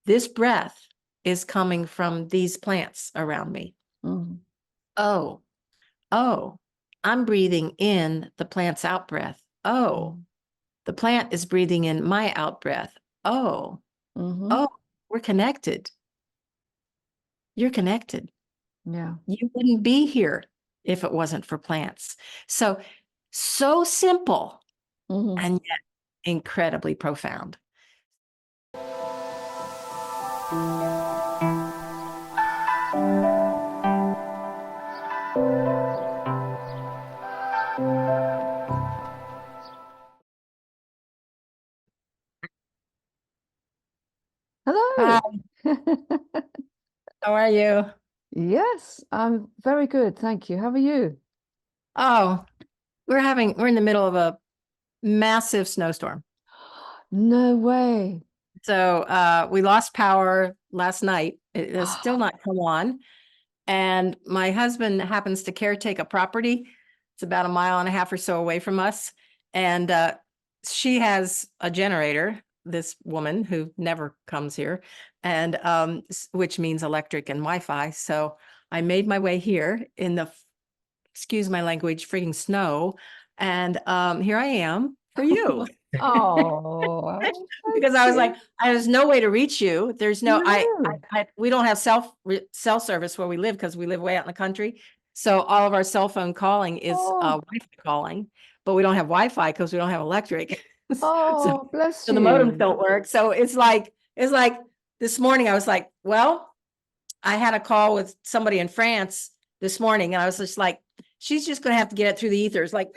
this breath is coming from these plants around me. Mm. Oh, I'm breathing in the plant's out breath. Oh, the plant is breathing in my out breath. Oh, we're connected. You're connected. Yeah. You wouldn't be here if it wasn't for plants. So simple and yet incredibly profound. Hello. Hi, how are you? Yes, I'm very good, thank you. How are you? Oh, we're in the middle of a massive snowstorm. No way. So we lost power last night. It has still not come on. And my husband happens to caretake a property. It's about a mile and a half or so away from us. And she has a generator, this woman who never comes here, and which means electric and Wi-Fi. So I made my way here in the, excuse my language, freaking snow. And here I am for you. Oh, Because I was like, there's no way to reach you. There's no, we don't have cell service where we live because we live way out in the country. So all of our cell phone calling is Wi-Fi calling, but we don't have Wi-Fi because we don't have electric. Oh, bless So the modems you. don't work. So it's like this morning I was like, well, I had a call with somebody in France this morning and I was just like, she's just going to have to get it through the ethers, like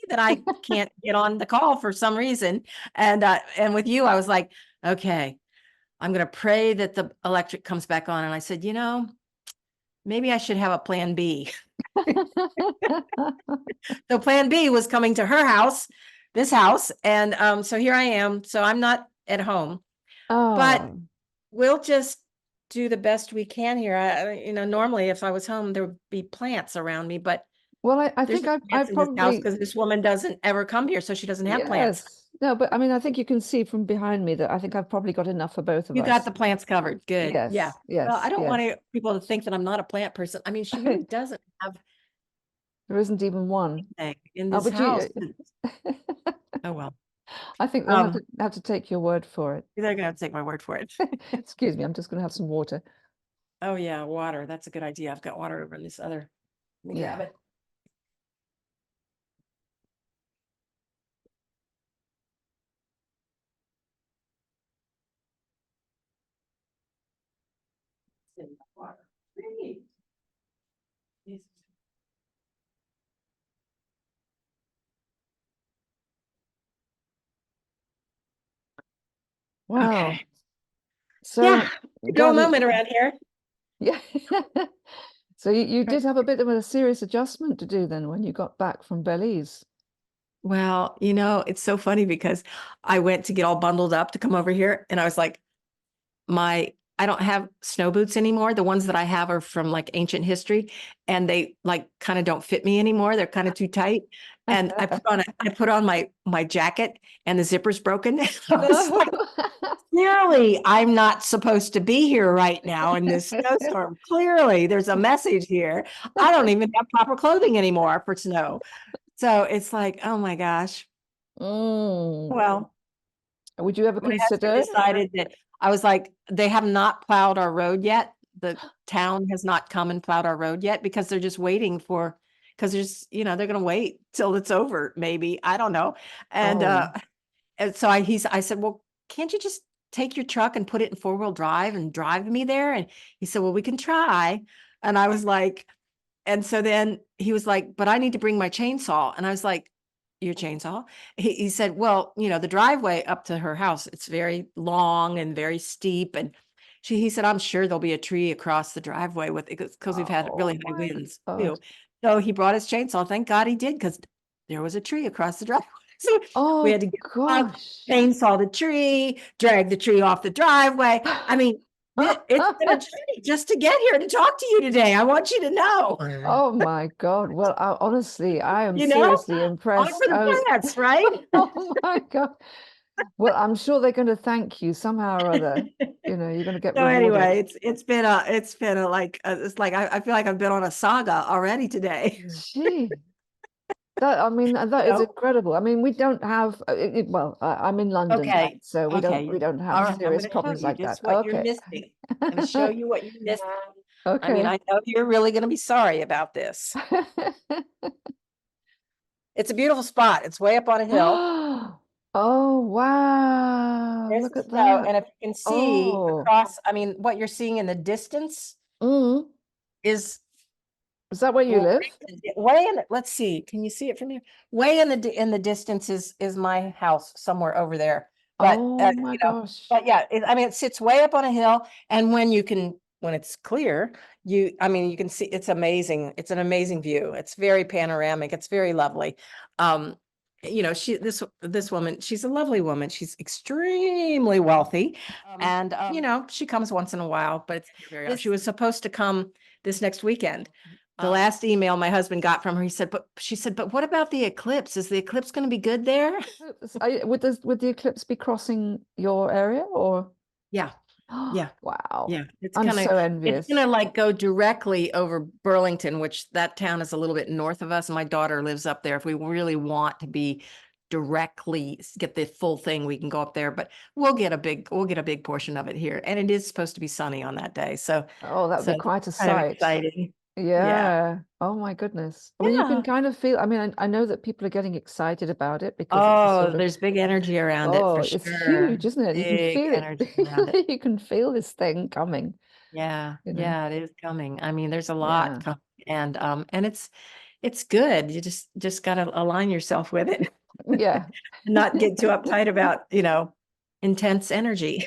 that I can't get on the call for some reason. And with you, I was like, okay, I'm going to pray that the electric comes back on. And I said, maybe I should have a plan B. So plan B was coming to her house, this house. And so here I am. So I'm not at home, but we'll just do the best we can here. Normally if I was home, there would be plants around me, but well, I think I probably, because this woman doesn't ever come here, so she doesn't have plants. No, but I mean, I think you can see from behind me that I think I've probably got enough for both of us. You got the plants covered. Good. Yes, Yeah. yes. Well, I don't want people to think that I'm not a plant person. I mean, she really doesn't have. There isn't even one in this house. Oh well. I think we'll have to take your word for it. They're gonna have to take my word for it. Excuse me, I'm just gonna have some water. Oh yeah, water. That's a good idea. I've got water over in this other. Let me grab it. Water. Wow. Okay. So yeah, go moment around here. Yeah. So you did have a bit of a serious adjustment to do then when you got back from Belize. Well, it's so funny because I went to get all bundled up to come over here and I was like, I don't have snow boots anymore. The ones that I have are from like ancient history and they like kind of don't fit me anymore. They're kind of too tight. And I put on my jacket and the zipper's broken. I was like, clearly I'm not supposed to be here right now in this snowstorm. Clearly there's a message here. I don't even have proper clothing anymore for snow. So it's like, oh my gosh. Well, would you ever my consider? husband decided that I was like, they have not plowed our road yet. The town has not come and plowed our road yet because they're just waiting because there's, they're going to wait till it's over. Maybe, I don't know. And so I said, well, can't you just take your truck and put it in 4-wheel drive and drive me there? And he said, well, we can try. And I was like, and so then he was like, but I need to bring my chainsaw. And I was like, your chainsaw? He said, well, the driveway up to her house, it's very long and very steep. And he said, I'm sure there'll be a tree across the driveway with it because we've had really high winds too. So he brought his chainsaw. Thank God he did, because there was a tree across the driveway. So we had to get out, chainsaw the tree, drag the tree off the driveway. I mean, it's been a journey just to get here to talk to you today. I want you to know. Oh my God. Well, honestly, I am seriously impressed. For the plants, right? Oh my God. Well, I'm sure they're going to thank you somehow or other. you know, you're going to get So rewarded. anyway, it's been a like it's like I feel like I've been on a saga already today. Gee, that I mean, that You is know? incredible. I mean, we don't have well, I'm in London, right? Okay. So we Okay. don't All have right. I'm serious going to show problems you like that. just what you're Okay. missing. I'm going to show you what you missed. I mean, Okay. I know you're really going to be sorry about this. It's a beautiful spot. It's way up on a hill. Oh, wow. There's Look the at snow. that. And if you can see Oh, across, I mean, what you're seeing in the distance mm. is Is that where you well, live? way in, let's see, can you see it from here? Way in the distance is my house somewhere over there. But Oh my you know, gosh. but yeah, I mean, it sits way up on a hill, and when it's clear, I mean, you can see it's amazing. It's an amazing view. It's very panoramic. It's very lovely. Um, this woman, she's a lovely woman. She's extremely wealthy, and she comes once in a while, but she was supposed to come this next weekend. The last email my husband got from her, she said, but what about the eclipse? Is the eclipse going to be good there? Would the eclipse be crossing your area or? Yeah, yeah, Wow. yeah. I'm so It's envious. gonna like go directly over Burlington, which that town is a little bit north of us. My daughter lives up there. If we really want to be directly get the full thing, we can go up there, but we'll get a big portion of it here. And it is supposed to be sunny on that day. Oh, that would be So it's quite a kind of sight. exciting. Yeah. Yeah. Oh my goodness. I mean, you can Yeah. kind of feel, I mean, I know that people are getting excited about it because it's a Oh, sort of, there's big energy around it oh, for it's huge, sure. isn't it? You can Big feel it. energy around it. You can feel this thing coming, Yeah, you know. yeah, it is coming. I mean, there's a lot Yeah. coming, and it's good. You just got to align yourself with it Yeah. and not get too uptight about, intense energy.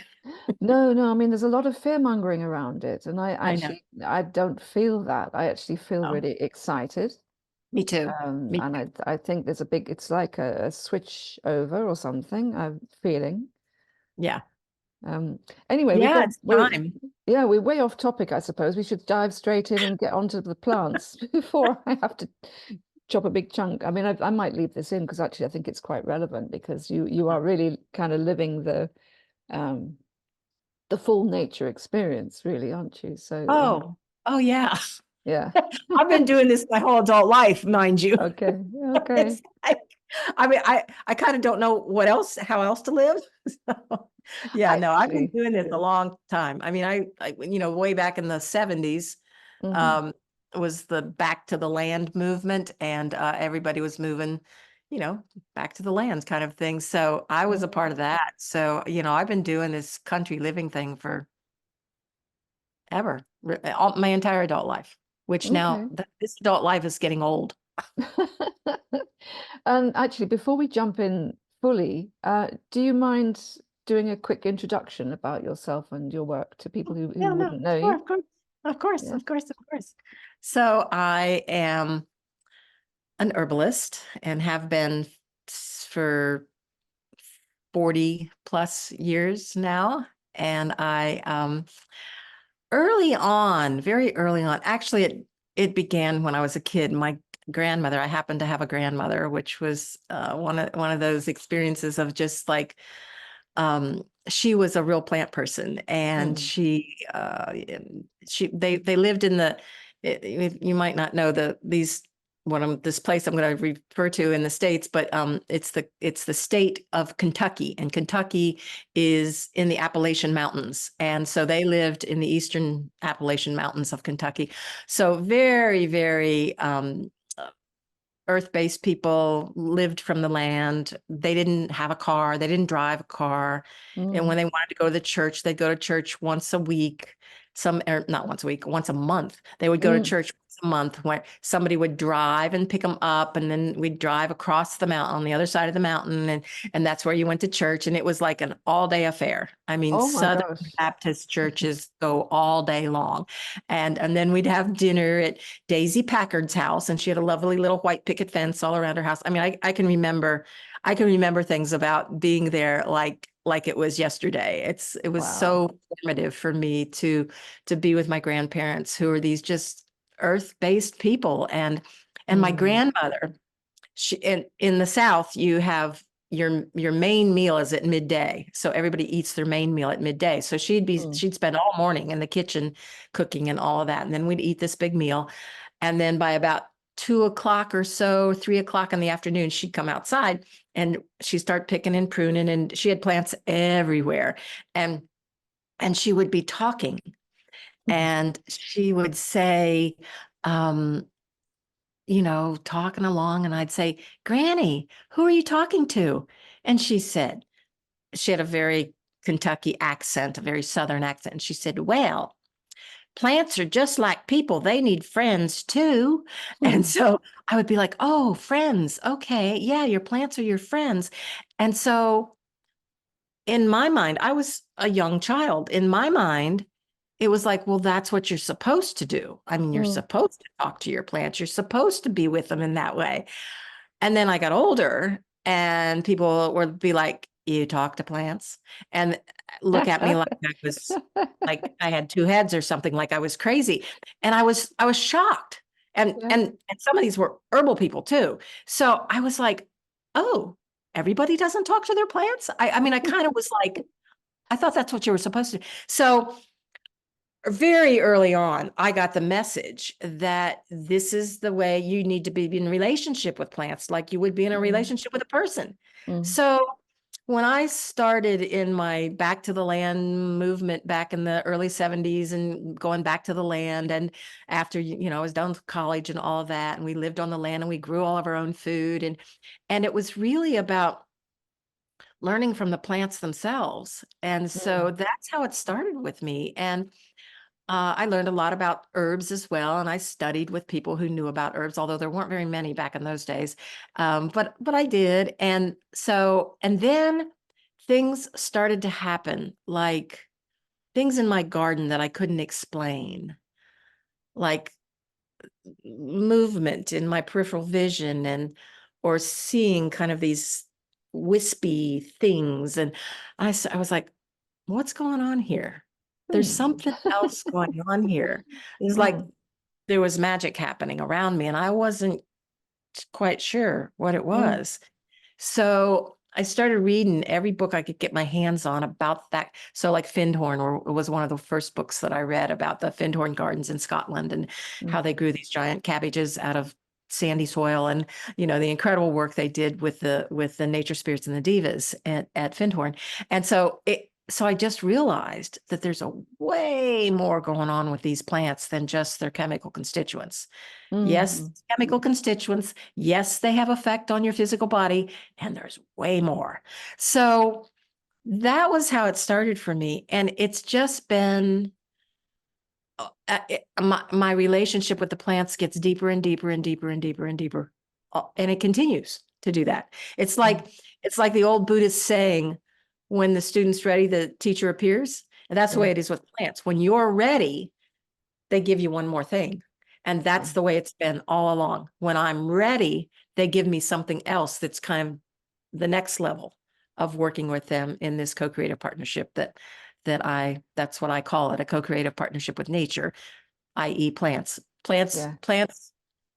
No, no, I mean, there's a lot of fear mongering around it, and I know. I don't feel that. I actually feel Oh, really excited. me too. Me And too. I think there's it's like a switch over or something, I'm feeling. Yeah. Um, anyway, Yeah, it's time. yeah, we're way off topic, I suppose. We should dive straight in and get onto the plants before I have to chop a big chunk. I mean, I might leave this in because actually I think it's quite relevant because you are really kind of living um, the full nature experience, really, aren't you? So, Oh yeah. yeah. I've been doing this my whole adult life, mind you. Okay, okay. It's like, I mean, I kind of don't know how else to live. So, yeah, no, I've been Actually, doing this a long time. I mean, way back in the 70s, mhm. um, was the back to the land movement, and everybody was moving, back to the lands kind of thing. So I was a Mhm. part of that. So, I've been doing this country living thing for all my entire adult life, which now Okay. this adult life is getting old. And actually, before we jump in fully, do you mind doing a quick introduction about yourself and your work to people who Yeah, no, wouldn't know sure, you? of course, of course, Yeah. of course, of course. So I am an herbalist and have been for 40 plus years now. And I very early on, actually it began when I was a kid. My grandmother, I happened to have a grandmother, which was one of those experiences of just like she was a real plant person, and Mm, they lived in you might not know this place I'm going to refer to in the States, but it's the state of Kentucky, and Kentucky is in the Appalachian Mountains, and so they lived in the eastern Appalachian Mountains of Kentucky. So very, very earth-based people, lived from the land. They didn't have a car. They didn't drive a car. And mm, when they wanted to go to the church, they'd go to church once a week. Not once a week, once a month. They would go to mm. church once a month, where somebody would drive and pick them up, and then we'd drive across the mountain on the other side of the mountain, and that's where you went to church. And it was like an all-day affair. I mean, Oh my Southern gosh. Baptist churches go all day long. And then we'd have dinner at Daisy Packard's house, and she had a lovely little white picket fence all around her house. I mean, I can remember things about being there like it was yesterday. It was Wow. so formative for me to be with my grandparents, who are these just earth-based people. And my Mm, grandmother, in the South, your main meal is at midday. So everybody eats their main meal at midday. So she'd spend all morning in the kitchen cooking and all of that. And then we'd eat this big meal. And then by about 2 o'clock or so, 3 o'clock in the afternoon, she'd come outside and she'd start picking and pruning, and she had plants everywhere. And she would be talking, and she would say, talking along, and I'd say, Granny, who are you talking to? And she had a very Kentucky accent, a very Southern accent. And she said, well, plants are just like people. They need friends too. And so I would be like, oh, friends. Okay. Yeah, your plants are your friends. And so in my mind, I was a young child. In my mind, it was like, well, that's what you're supposed to do. I mean, you're supposed to talk to your plants. You're supposed to be with them in that way. And then I got older, and people would be like, you talk to plants, and look at me like I had two heads or something, like I was crazy. And I was shocked. And Yeah. and some of these were herbal people too. So I was like, oh, everybody doesn't talk to their plants. I mean, I kind of was like, I thought that's what you were supposed to do. So very early on, I got the message that this is the way you need to be in relationship with plants, like you would be in a relationship with a person. So when I started in my back to the land movement back in the early 70s and going back to the land, and after, I was done with college and all of that, and we lived on the land and we grew all of our own food. And it was really about learning from the plants themselves. And so that's how it started with me. And I learned a lot about herbs as well, and I studied with people who knew about herbs, although there weren't very many back in those days. But I did, and then things started to happen, like things in my garden that I couldn't explain, like movement in my peripheral vision, or seeing kind of these wispy things, and I was like, what's going on here? There's something else going on here. It's like there was magic happening around me, and I wasn't quite sure what it was. So I started reading every book I could get my hands on about that. So like Findhorn was one of the first books that I read about the Findhorn gardens in Scotland, and how they grew these giant cabbages out of sandy soil, and the incredible work they did with the nature spirits and the divas at Findhorn. And so I just realized that there's a way more going on with these plants than just their chemical constituents. Yes, chemical constituents. Yes, they have effect on your physical body, and there's way more. So that was how it started for me. And it's just been my relationship with the plants gets deeper and deeper and deeper and deeper and deeper. And it continues to do that. It's like the old Buddhist saying, when the student's ready, the teacher appears. And that's the way it is with plants. When you're ready, they give you one more thing. And that's the way it's been all along. When I'm ready, they give me something else that's kind of the next level of working with them in this co-creative partnership that's what I call it, a co-creative partnership with nature, i.e. plants. Plants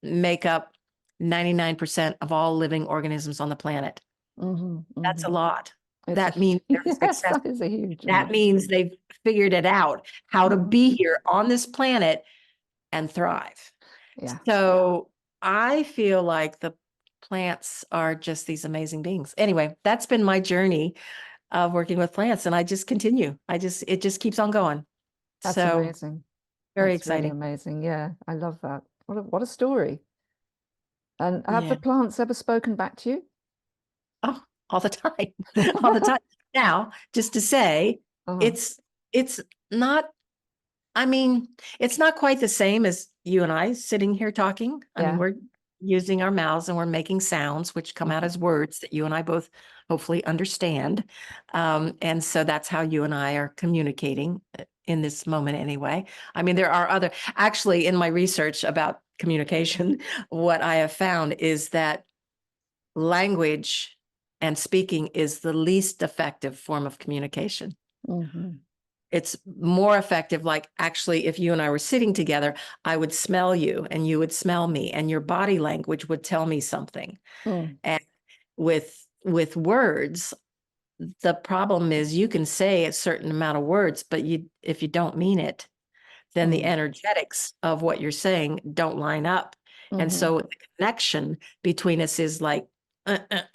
make up 99% of all living organisms on the planet. That's a lot. That means they're successful. That is a huge That amount. means they've figured it out, how to be here on this planet and thrive. Yeah. So I feel like the plants are just these amazing beings. Anyway, that's been my journey of working with plants, and I just continue. It just keeps on going. That's So amazing. very That's really exciting. amazing. Yeah, I love that. What a story. And have Yeah. the plants ever spoken back to you? Oh, all the time. All the time. Now, just to say, Oh, it's not, I mean, it's not quite the same as you and I sitting here talking. I mean, yeah. we're using our mouths and we're making sounds which come out as words that you and I both hopefully understand. And so that's how you and I are communicating in this moment anyway. I mean, there are actually in my research about communication, what I have found is that language and speaking is the least effective form of communication. It's more effective. Like, actually, if you and I were sitting together, I would smell you and you would smell me, and your body language would tell me something. And with with words, the problem is you can say a certain amount of words, but if you don't mean it, then the energetics of what you're saying don't line up. And so the connection between us is like,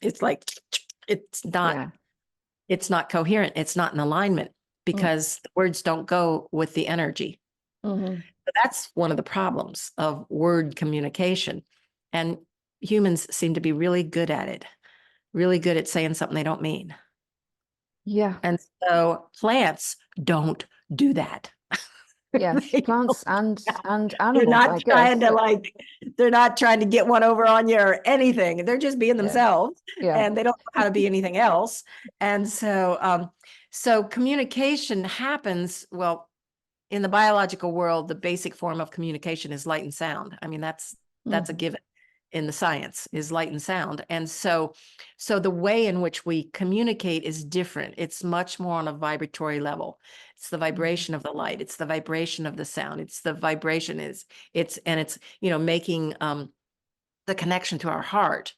it's like, it's not, it's not coherent. It's not in alignment because the words don't go with the energy. But that's one of the problems of word communication. And humans seem to be really good at it, really good at saying something they don't mean. Yeah. And so plants don't do that. Yes, plants and They're animals, not I trying guess. to they're not trying to get one over on you or anything. They're just being Yeah. themselves, Yeah. and they don't know how to be anything else. And so, so communication happens, well, in the biological world, the basic form of communication is light and sound. I mean, that's a given in the science, is light and sound. And so the way in which we communicate is different. It's much more on a vibratory level. It's the vibration of the light. It's the vibration of the sound. It's the vibration it's making the connection to our heart,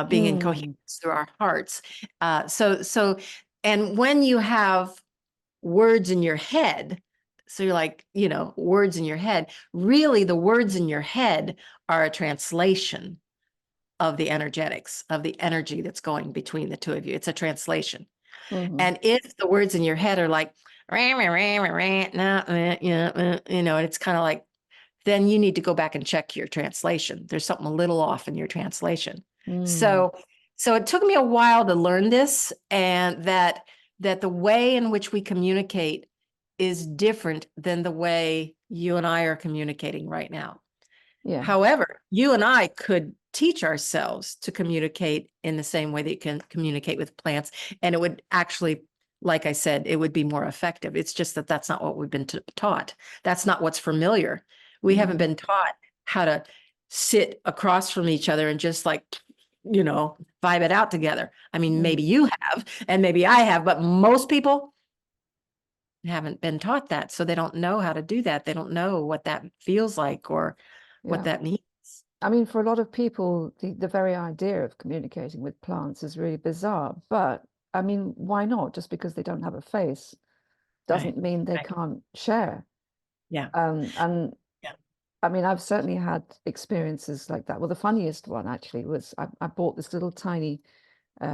being in coherence through our hearts. And when you have words in your head, so you're like, words in your head, really the words in your head are a translation of the energetics, of the energy that's going between the two of you. It's a translation. And if the words in your head are like, and it's kind of like, then you need to go back and check your translation. There's something a little off in your translation. So it took me a while to learn this, and that the way in which we communicate is different than the way you and I are communicating right now. Yeah. However, you and I could teach ourselves to communicate in the same way that you can communicate with plants, and it would actually, like I said, it would be more effective. It's just that that's not what we've been taught. That's not what's familiar. We haven't been taught how to sit across from each other and just like, vibe it out together. I mean, maybe you have, and maybe I have, but most people haven't been taught that. So they don't know how to do that. They don't know what that feels like or what that means. I mean, for a lot of people, the very idea of communicating with plants is really bizarre. But I mean, why not? Just because they don't have a face doesn't mean they can't share. Yeah. And Yeah. I mean, I've certainly had experiences like that. Well, the funniest one actually was I bought this little tiny, I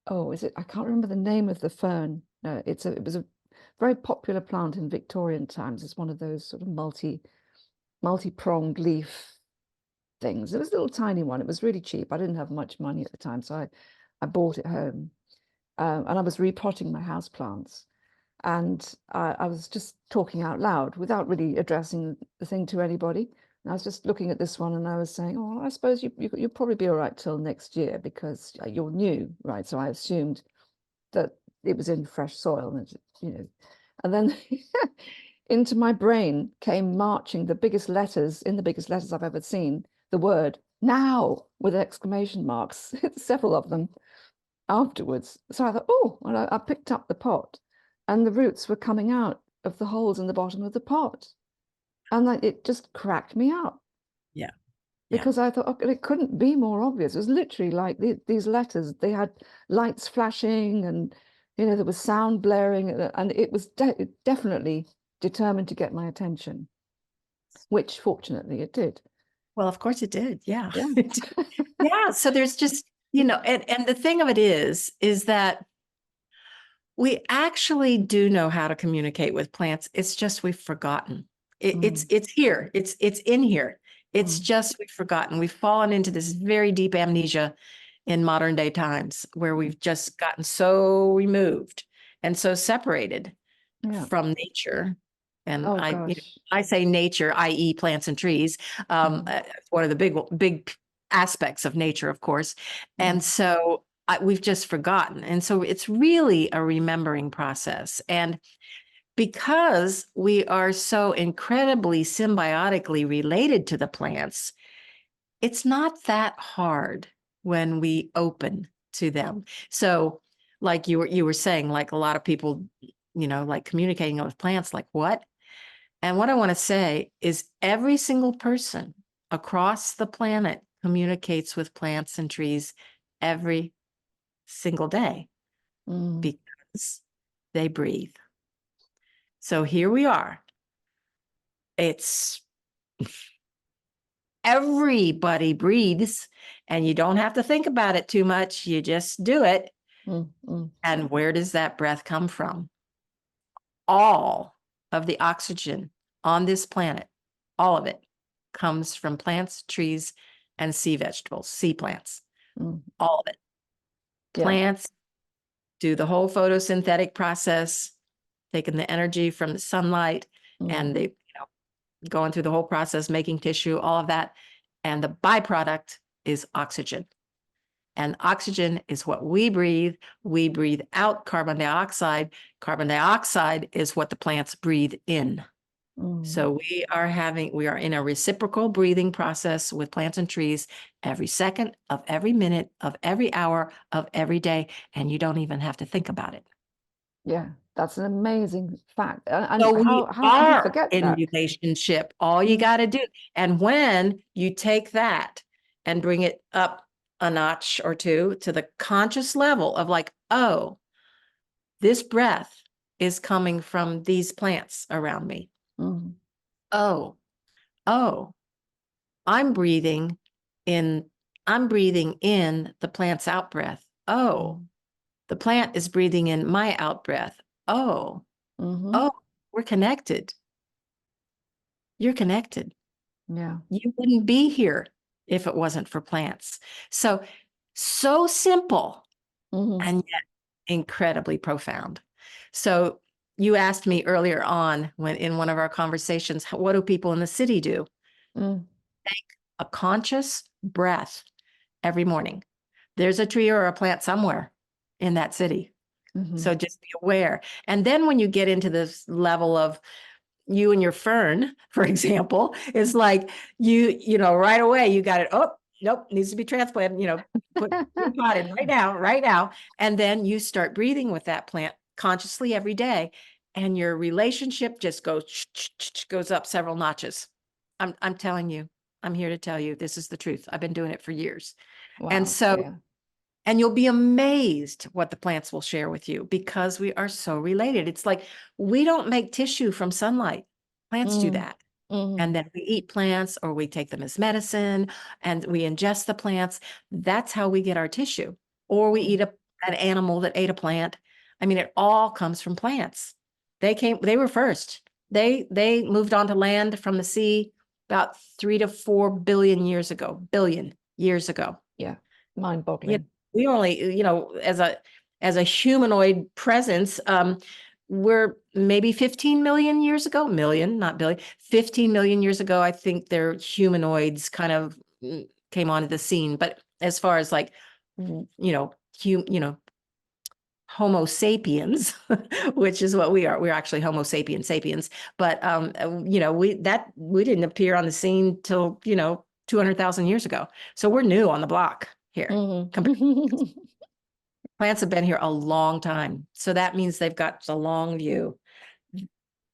can't remember the name of the fern. No, it was a very popular plant in Victorian times. It's one of those sort of multi-pronged leaf things. It was a little tiny one. It was really cheap. I didn't have much money at the time, so I bought it home. And I was repotting my house plants. And I was just talking out loud without really addressing the thing to anybody. And I was just looking at this one and I was saying, oh, I suppose you'll probably be all right till next year because you're new, right? So I assumed that it was in fresh soil, and then into my brain came marching the biggest letters I've ever seen, the word now with exclamation marks, several of them afterwards. So I thought, oh, and I picked up the pot and the roots were coming out of the holes in the bottom of the pot. And it just cracked me up. Yeah. Because I thought, okay, it couldn't be more obvious. It was literally like these letters, they had lights flashing and, there was sound blaring and it was definitely determined to get my attention, which fortunately it did. Well, of course it did. Yeah. Yeah. Yeah. So there's just, and the thing of it is that we actually do know how to communicate with plants. It's just we've forgotten. It's here. It's in here. It's just we've forgotten. We've fallen into this very deep amnesia in modern day times where we've just gotten so removed and so separated from nature. And Oh gosh. I say nature, i.e. plants and trees. One of the big aspects of nature, of course. And so we've just forgotten. And so it's really a remembering process. And because we are so incredibly symbiotically related to the plants, it's not that hard when we open to them. So like you were saying, like a lot of people, like communicating with plants, like what? And what I want to say is every single person across the planet communicates with plants and trees every single day Mm. because they breathe. So here we are. It's everybody breathes, and you don't have to think about it too much. You just do it. Mm. Mm. And where does that breath come from? All of the oxygen on this planet, all of it, comes from plants, trees, and sea vegetables, sea plants. Mm. All of it. Yeah. Plants do the whole photosynthetic process, taking the energy from the sunlight, and Mm. they, going through the whole process, making tissue, all of that. And the byproduct is oxygen. And oxygen is what we breathe. We breathe out carbon dioxide. Carbon dioxide is what the plants breathe in. Mm. So we are in a reciprocal breathing process with plants and trees every second of every minute of every hour of every day. And you don't even have to think about it. Yeah, that's an amazing fact. So And we how could you are forget in that? relationship. All you Mm. got to do. And when you take that and bring it up a notch or two to the conscious level of like, oh, this breath is coming from these plants around me. Mm. Oh, oh, I'm breathing in, I'm breathing in the plant's out breath. Oh, Mm. the plant is breathing in my out breath. Oh, Mm-hmm. oh, we're connected. You're connected. Yeah. You wouldn't be here if it wasn't for plants. So, so simple Mm-hmm. and yet incredibly profound. So you asked me earlier on when in one of our conversations, what do people in the city do? Mm. A conscious breath every morning. There's a tree or a plant somewhere in that city. Mm-hmm. So just be aware. And then when you get into this level of you and your fern, for example, it's like right away you got it. Oh, nope, needs to be transplanted, put a pot in right now. And then you start breathing with that plant consciously every day. And your relationship just goes up several notches. I'm telling you, I'm here to tell you, this is the truth. I've been doing it for years. And Wow. so, Yeah. and you'll be amazed what the plants will share with you because we are so related. It's like we don't make tissue from sunlight. Plants do Mm. that. Mm. And then we eat plants or we take them as medicine and we ingest the plants. That's how we get our tissue. Or we eat an animal that ate a plant. I mean, it all comes from plants. They were first. They moved onto land from the sea about 3 to 4 billion years ago, billion years ago. Yeah. Yeah, Mind-boggling. we only, as a humanoid presence, we're maybe 15 million years ago, million, not billion, 15 million years ago, I think their humanoids kind of came onto the scene. But as far as like, Homo sapiens, which is what we are. We're actually Homo sapiens sapiens. But we didn't appear on the scene till 200,000 years ago. So we're new on the block here. Mm-hmm. Plants have been here a long time, so that means they've got a long view.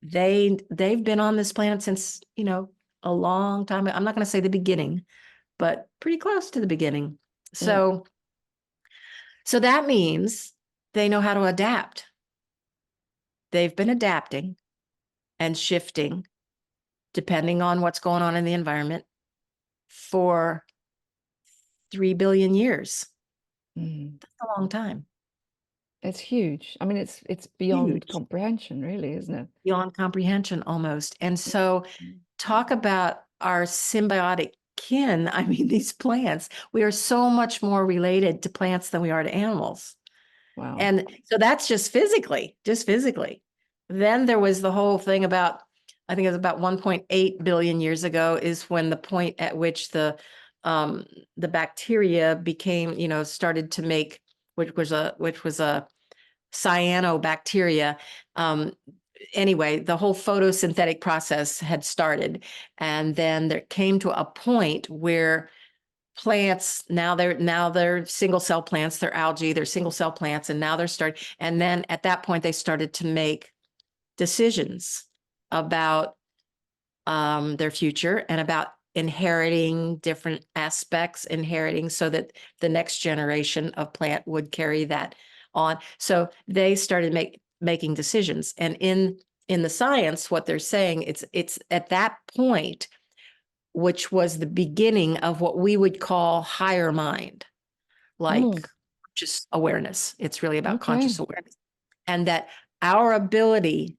They've been on this planet since a long time. I'm not going to say the beginning, but pretty close to the beginning. Mm. So that means they know how to adapt. They've been adapting and shifting depending on what's going on in the environment for 3 billion years. Mm. That's a long time. It's huge. I mean, it's beyond Huge, comprehension, really, isn't it? beyond comprehension almost. And so talk about our symbiotic kin. I mean, these plants, we are so much more related to plants than we are to animals. Wow. And so that's just physically. Then there was the whole thing about, I think it was about 1.8 billion years ago is when the point at which the bacteria became, started to make, which was a cyanobacteria. Anyway, the whole photosynthetic process had started. And then there came to a point where plants, now they're single cell plants, they're algae, they're single cell plants, and now they're starting. And then at that point, they started to make decisions about their future and about inheriting different aspects, inheriting so that the next generation of plant would carry that on. So they started making decisions. And in the science, what they're saying, it's at that point, which was the beginning of what we would call higher mind, like just awareness. It's really about Okay. conscious awareness. And that our ability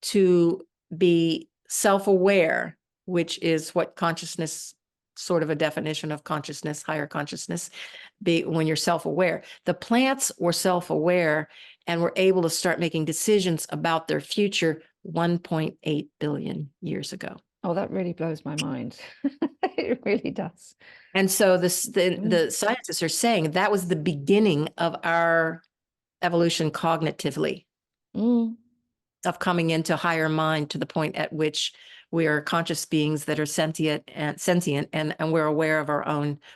to be self-aware, which is what consciousness, sort of a definition of consciousness, higher consciousness, be when you're self-aware. The plants were self-aware and were able to start making decisions about their future 1.8 billion years ago. Oh, that really blows my mind. It really does. And so the scientists are saying that was the beginning of our evolution cognitively, of coming into higher mind to the point at which we are conscious beings that are sentient and we're aware of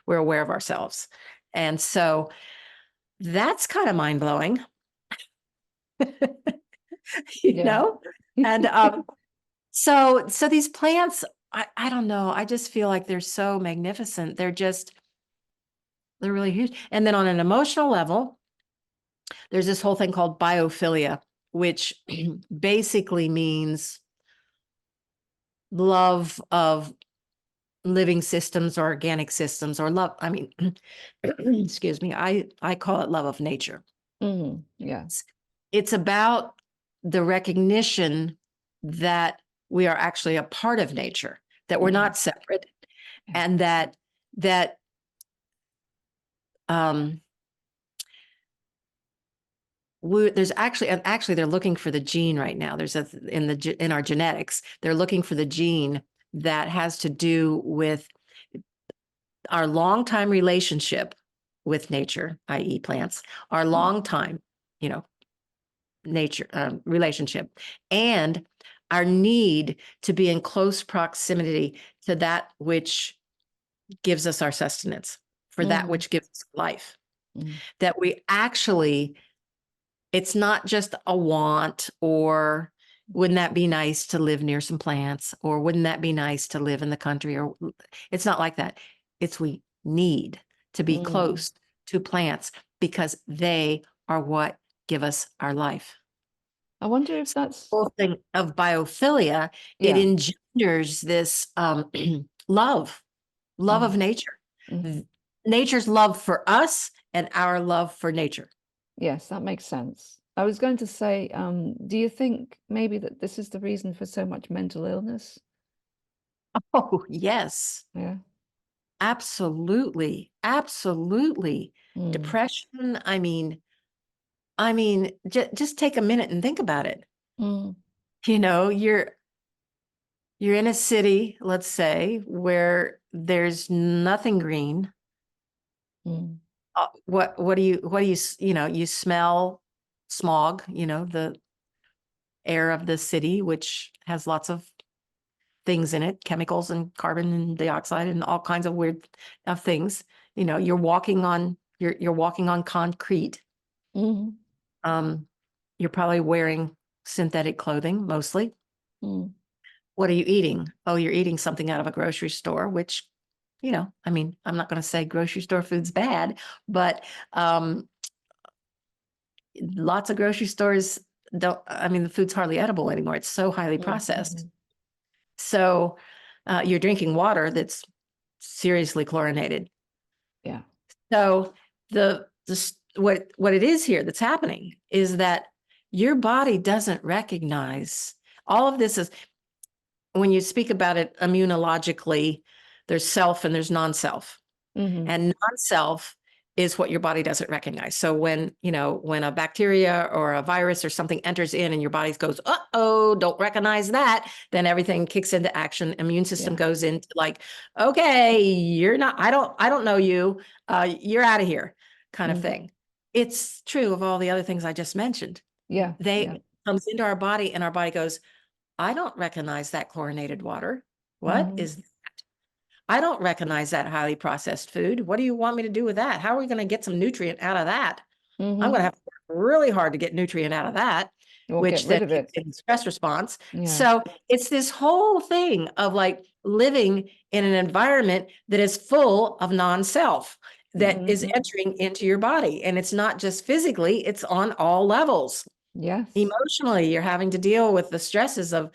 we're aware of ourselves. And so that's kind of mind blowing, you know? And so these plants, I don't know, I just feel like they're so magnificent. They're really huge. And then on an emotional level, there's this whole thing called biophilia, which basically means love of living systems or organic systems, or love. I mean, excuse me, I call it love of nature. Yeah. It's about the recognition that we are actually a part of nature, that we're not separate, and that there's actually they're looking for the gene right now. There's in our genetics, they're looking for the gene that has to do with our long-time relationship with nature, i.e. plants, our long-time, nature relationship, and our need to be in close proximity to that which gives us our sustenance, for that which gives us life. That we actually, it's not just a want, or wouldn't that be nice to live near some plants, or wouldn't that be nice to live in the country, or it's not like that. It's we need to be close to plants because they are what give us our life. I wonder if that's Whole thing of biophilia, it yeah. engenders this love of nature, nature's love for us and our love for nature. Yes, that makes sense. I was going to say, do you think maybe that this is the reason for so much mental illness? Oh, yes. Yeah. Absolutely. Absolutely. Depression. I mean, just take a minute and think about it. You're in a city, let's say, where there's nothing green. What do you smell smog, the air of the city, which has lots of things in it, chemicals and carbon dioxide and all kinds of weird things. You're walking on concrete. You're probably wearing synthetic clothing mostly. What are you eating? Oh, you're eating something out of a grocery store, which, I'm not going to say grocery store food's bad, but lots of grocery stores the food's hardly edible anymore. It's so highly processed. So you're drinking water that's seriously chlorinated. Yeah. So what it is here that's happening is that your body doesn't recognize all of this. Is when you speak about it immunologically, there's self and there's non-self. And non-self is what your body doesn't recognize. So when a bacteria or a virus or something enters in and your body goes, uh-oh, don't recognize that, then everything kicks into action. Immune system goes into like, okay, you're not, I don't know you, you're out of here kind of thing. It's true of all the other things I just mentioned. Comes into our body and our body goes, I don't recognize that chlorinated water. What is I don't recognize that highly processed food. What do you want me to do with that? How are we going to get some nutrient out of that? I'm going to have to work really hard to get nutrient out of that. You won't which get then rid of kicks it. in the stress response. Yeah. So it's this whole thing of like living in an environment that is full of non-self that is entering into your body. And it's not just physically, it's on all levels. Yes. Emotionally, you're having to deal with the stresses of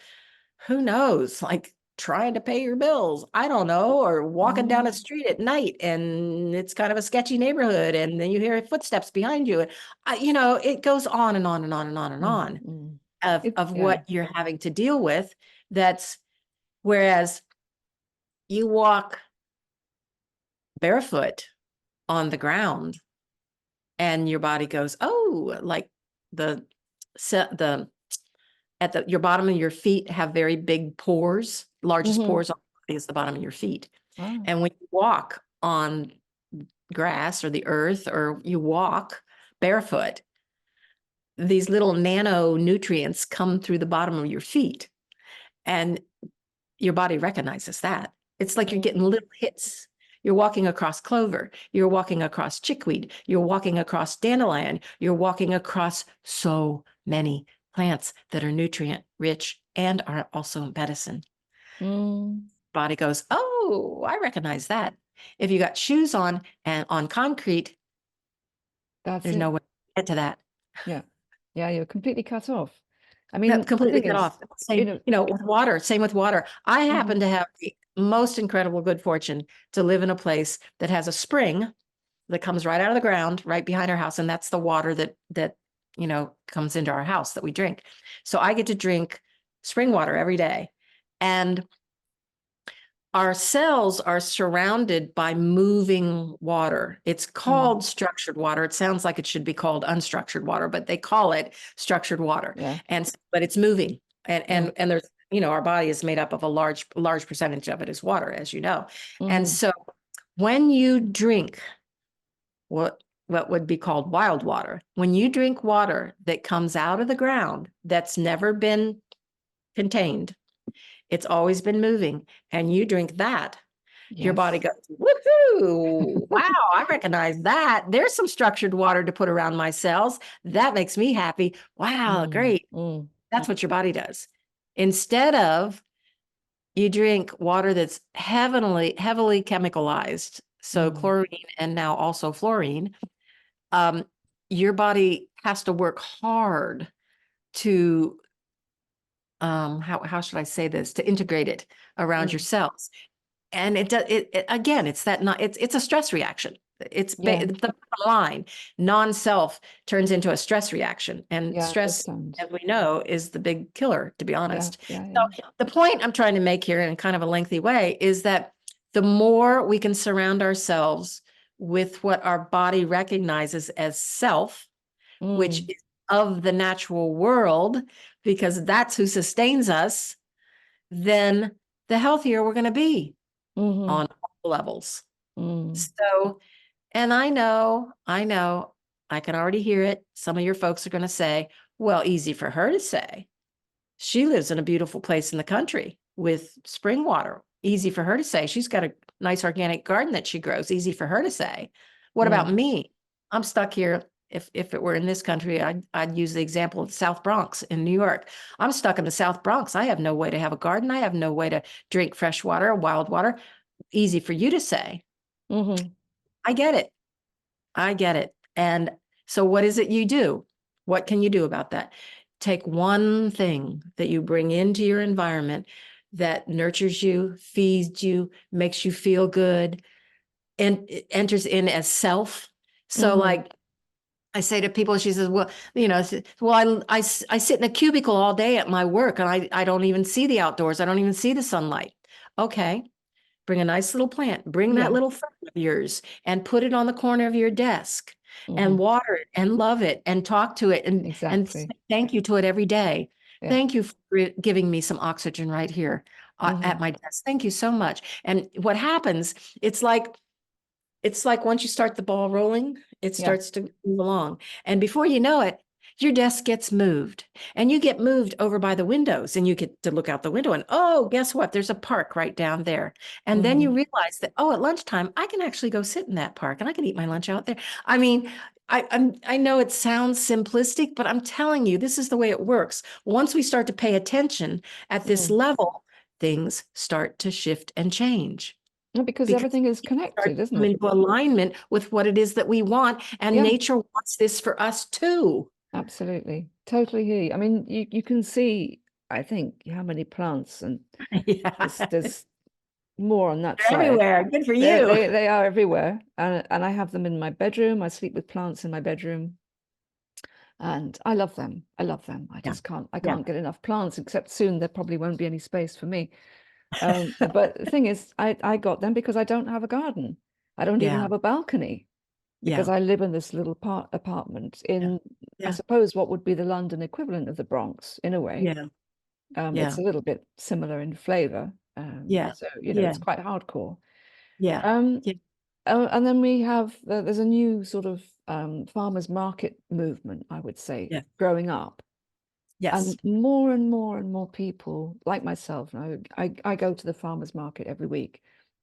who knows, like trying to pay your bills, I don't know, or walking down a street at night and it's kind of a sketchy neighborhood and then you hear footsteps behind you. You know, it goes on and on and on and on and on of Yeah. what you're having to deal with. That's whereas you walk barefoot on the ground and your body goes, oh, like the at the your bottom of your feet have very big pores. Largest pores on the body is the bottom of your feet. Wow. And when you walk on grass or the earth, or you walk barefoot, these little nano nutrients come through the bottom of your feet. And your body recognizes that. It's like you're getting little hits. You're walking across clover. You're walking across chickweed. You're walking across dandelion. You're walking across so many plants that are nutrient rich and are also medicine. Body goes, oh, I recognize that. If you got shoes on and on concrete, That's there's it. no way to get to that. Yeah. Yeah, you're completely cut off. I mean, the Completely thing cut is, off. Same, with water, same with water. I happen to have the most incredible good fortune to live in a place that has a spring that comes right out of the ground, right behind our house. And that's the water that comes into our house that we drink. So I get to drink spring water every day. And our cells are surrounded by moving water. It's called structured water. It sounds like it should be called unstructured water, but they call it structured water. Yeah. But it's moving. And there's, our body is made up of a large percentage of it is water, as you know. And so when you drink what would be called wild water, when you drink water that comes out of the ground that's never been contained, it's always been moving, and you drink that, your body goes, woohoo, wow, I recognize that. There's some structured water to put around my cells. That makes me happy. Wow, great. That's what your body does. Instead of you drink water that's heavily chemicalized, so chlorine and now also fluorine, your body has to work hard to how should I say this, to integrate it around your cells. And it does it again, it's that not it's a stress reaction. It's the bottom line. Non-self turns into a stress reaction, and stress, as we know, is the big killer, to be honest. So the point I'm trying to make here in kind of a lengthy way is that the more we can surround ourselves with what our body recognizes as self, which is of the natural world, because that's who sustains us, then the healthier we're going to be on all levels. So, and I know, I can already hear it. Some of your folks are going to say, well, easy for her to say. She lives in a beautiful place in the country with spring water. Easy for her to say. She's got a nice organic garden that she grows. Easy for her to say. What about me? I'm stuck here. If it were in this country, I'd use the example of the South Bronx in New York. I'm stuck in the South Bronx. I have no way to have a garden. I have no way to drink fresh water, wild water. Easy for you to say. I get it. I get it. And so what is it you do? What can you do about that? Take one thing that you bring into your environment that nurtures you, feeds you, makes you feel good, and it enters in as self. So like I say to people, she says, well, I sit in a cubicle all day at my work and I don't even see the outdoors. I don't even see the sunlight. Okay. Bring a nice little plant, bring that little friend of yours and put it on the corner of your desk and water it and love it and talk to it and say thank you to it every day. Thank you for giving me some oxygen right here at my desk. Thank you so much. And what happens, it's like once you start the ball rolling, it starts to move along. And before you know it, your desk gets moved and you get moved over by the windows and you get to look out the window and, oh, guess what? There's a park right down there. And then you Mm, realize that, oh, at lunchtime, I can actually go sit in that park and I can eat my lunch out there. I mean, I know it sounds simplistic, but I'm telling you, this is the way it works. Once we start to pay attention at this mm. level, things start to shift and change No, because because everything is we start connected, to isn't come it? into alignment with what it is that we want. And Yeah, nature wants this for us too. absolutely. Totally hear you. I mean, you can see, I think, how many plants, and Yeah. there's more on that They're side. everywhere. Good for They you. they they are everywhere, and I have them in my bedroom. I sleep with plants in my bedroom, and I love them. I love them. Yeah. I Yeah. can't get enough plants, except soon there probably won't be any space for me. But the thing is, I got them because I don't have a garden. I don't even Yeah. have a balcony because Yeah. I live in this little apartment Yeah. in, I Yeah. suppose, what would be the London equivalent of the Bronx in a way. Yeah. It's Yeah. a little bit similar in flavor. Yeah. So, Yeah. it's quite hardcore. Yeah. Um, Yeah. and then we have, there's a new sort of farmers market movement, I would say, Yeah. growing up. Yes. And more and more and more people, like myself, I go to the farmers market every week.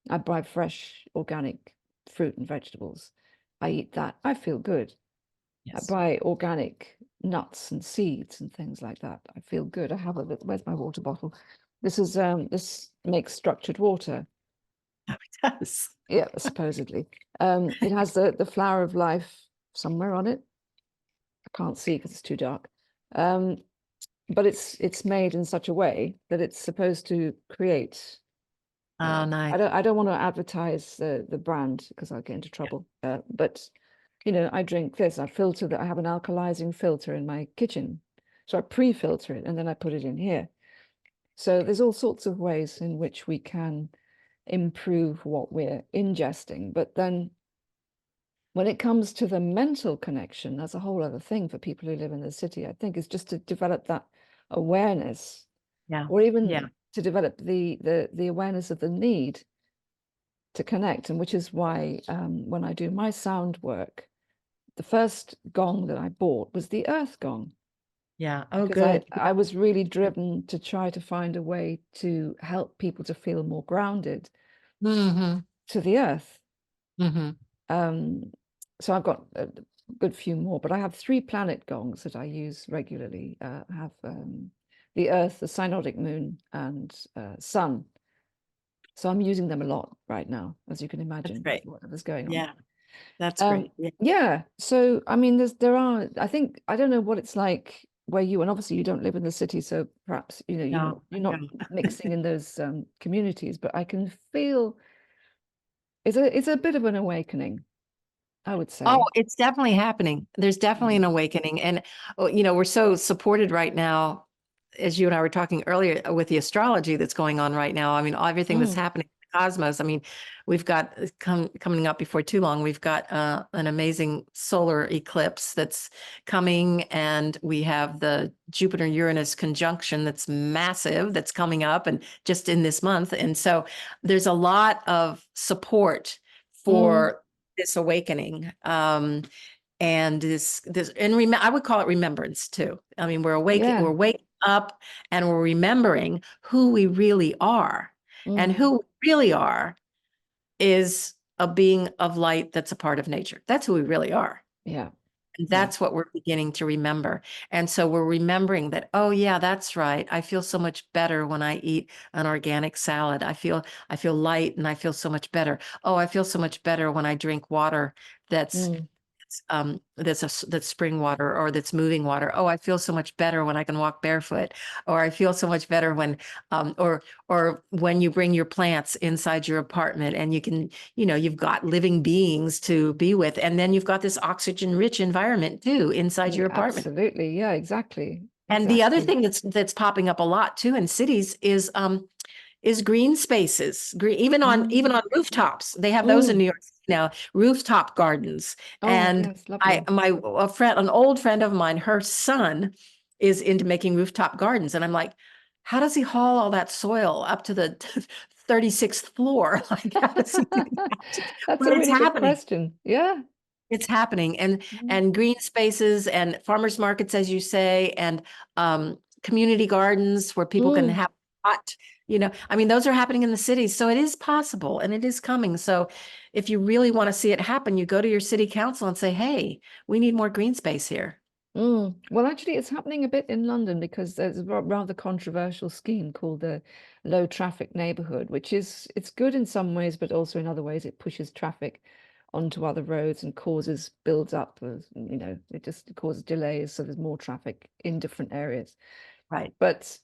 I buy fresh, organic fruit and vegetables. I eat that. I feel good. I Yes. buy organic nuts and seeds and things like that. I feel good. I have a little, where's my water bottle? This makes structured water. Yes. Yeah, supposedly. It has the flower of life somewhere on it. I can't see because it's too dark. Um, but it's made in such a way that it's supposed to create. Oh, nice. I don't want to advertise the brand because I'll get into trouble. But I drink this. I filter that. I have an alkalizing filter in my kitchen, so I pre-filter it and then I put it in here. So there's all sorts of ways in which we can improve what we're ingesting. But then when it comes to the mental connection, that's a whole other thing for people who live in the city, I think, is just to develop that awareness, Yeah. or Yeah. even to develop the awareness of the need to connect. And which is why when I do my sound work, the first gong that I bought was the earth gong, Yeah. Oh, because good. I was really driven to try to find a way to help people to feel more grounded Mm-hmm. to the earth. Mm-hmm. Um, so I've got a good few more, but I have 3 planet gongs that I use regularly. I have the Earth, the synodic moon, and sun. So I'm using them a lot right now, as you can That's imagine, with great. whatever's going on. Yeah. That's great. Yeah. Yeah. So I mean, there are. I think I don't know what it's like where you, and obviously you don't live in the city, so perhaps No, I you're not don't. mixing in those communities, but I can feel it's a bit of an awakening, I would Oh, say. it's definitely happening. There's definitely Mm. an awakening. And, we're so supported right now, as you and I were talking earlier, with the astrology that's going on right now. I mean, everything that's Mm. happening in the cosmos. I mean, we've got coming up before too long, we've got an amazing solar eclipse that's coming, and we have the Jupiter-Uranus conjunction that's massive that's coming up and just in this month. And so there's a lot of support Mm. for this awakening. And I would call it remembrance too. I mean, we're Yeah. waking up and we're remembering who we really are. And Mm. who we really are is a being of light that's a part of nature. That's who we really are. Yeah. And Yeah. that's what we're beginning to remember. And so we're remembering that, oh yeah, that's right. I feel so much better when I eat an organic salad. I feel light and I feel so much better. Oh, I feel so much better when I drink water that's Mm. that's spring water or that's moving water. Oh, I feel so much better when I can walk barefoot, or I feel so much better when, or when you bring your plants inside your apartment and you can, you've got living beings to be with, and then you've got this oxygen-rich environment too inside your apartment. Absolutely. Yeah, exactly. And the other Exactly. thing that's popping up a lot too in cities is green spaces. Even on Mm. rooftops. They have those in Mm. New York City now, rooftop gardens. Oh, And yes, lovely. an old friend of mine, her son is into making rooftop gardens. And I'm like, how does he haul all that soil up to the 36th floor? Like, how does he do that? That's But a it's really good happening. question. Yeah. It's happening, Mm. and green spaces and farmers markets, as you say, and community gardens where people can Mm. have hot, I mean, those are happening in the cities. So it is possible and it is coming. So if you really want to see it happen, you go to your city council and say, hey, we need more green space here. Mm. Well, actually, it's happening a bit in London because there's a rather controversial scheme called the low traffic neighborhood, which it's good in some ways, but also in other ways it pushes traffic onto other roads and builds up, it just causes delays, so there's more traffic in different areas. Right. But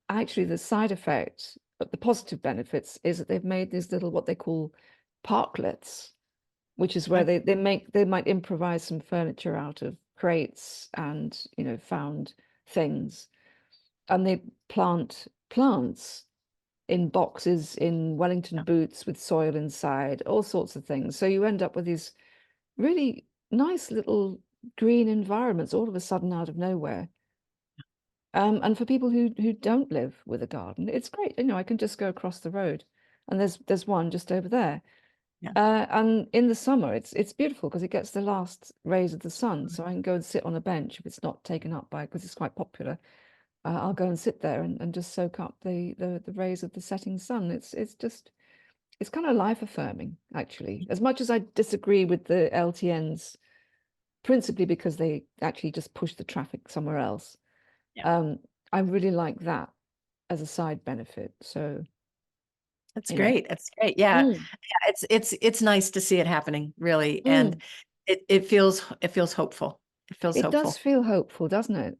actually, the side effect, but the positive benefits, is that they've made these little what they call parklets, which is where Okay. they might improvise some furniture out of crates and found things, and they plant plants in boxes in Wellington Yeah. boots with soil inside, all sorts of things. So you end up with these really nice little green environments all of a sudden out of nowhere. And for people who don't live with a garden, it's great. I can just go across the road, and there's one just over there. Yeah. And in the summer, it's beautiful because it gets the last rays of the sun. So I can go and sit on a bench if it's not taken up by, because it's quite popular. I'll go and sit there and just soak up the rays of the setting sun. It's kind of life affirming, actually. As much as I disagree with the LTNs, principally because they actually just push the traffic somewhere else. Yeah. Um, I really like that as a side benefit. So, That's you know, great. That's great. Yeah. mm, Yeah, it's nice to see it happening, really. And mm. it feels hopeful. It feels It does hopeful. feel hopeful, doesn't it?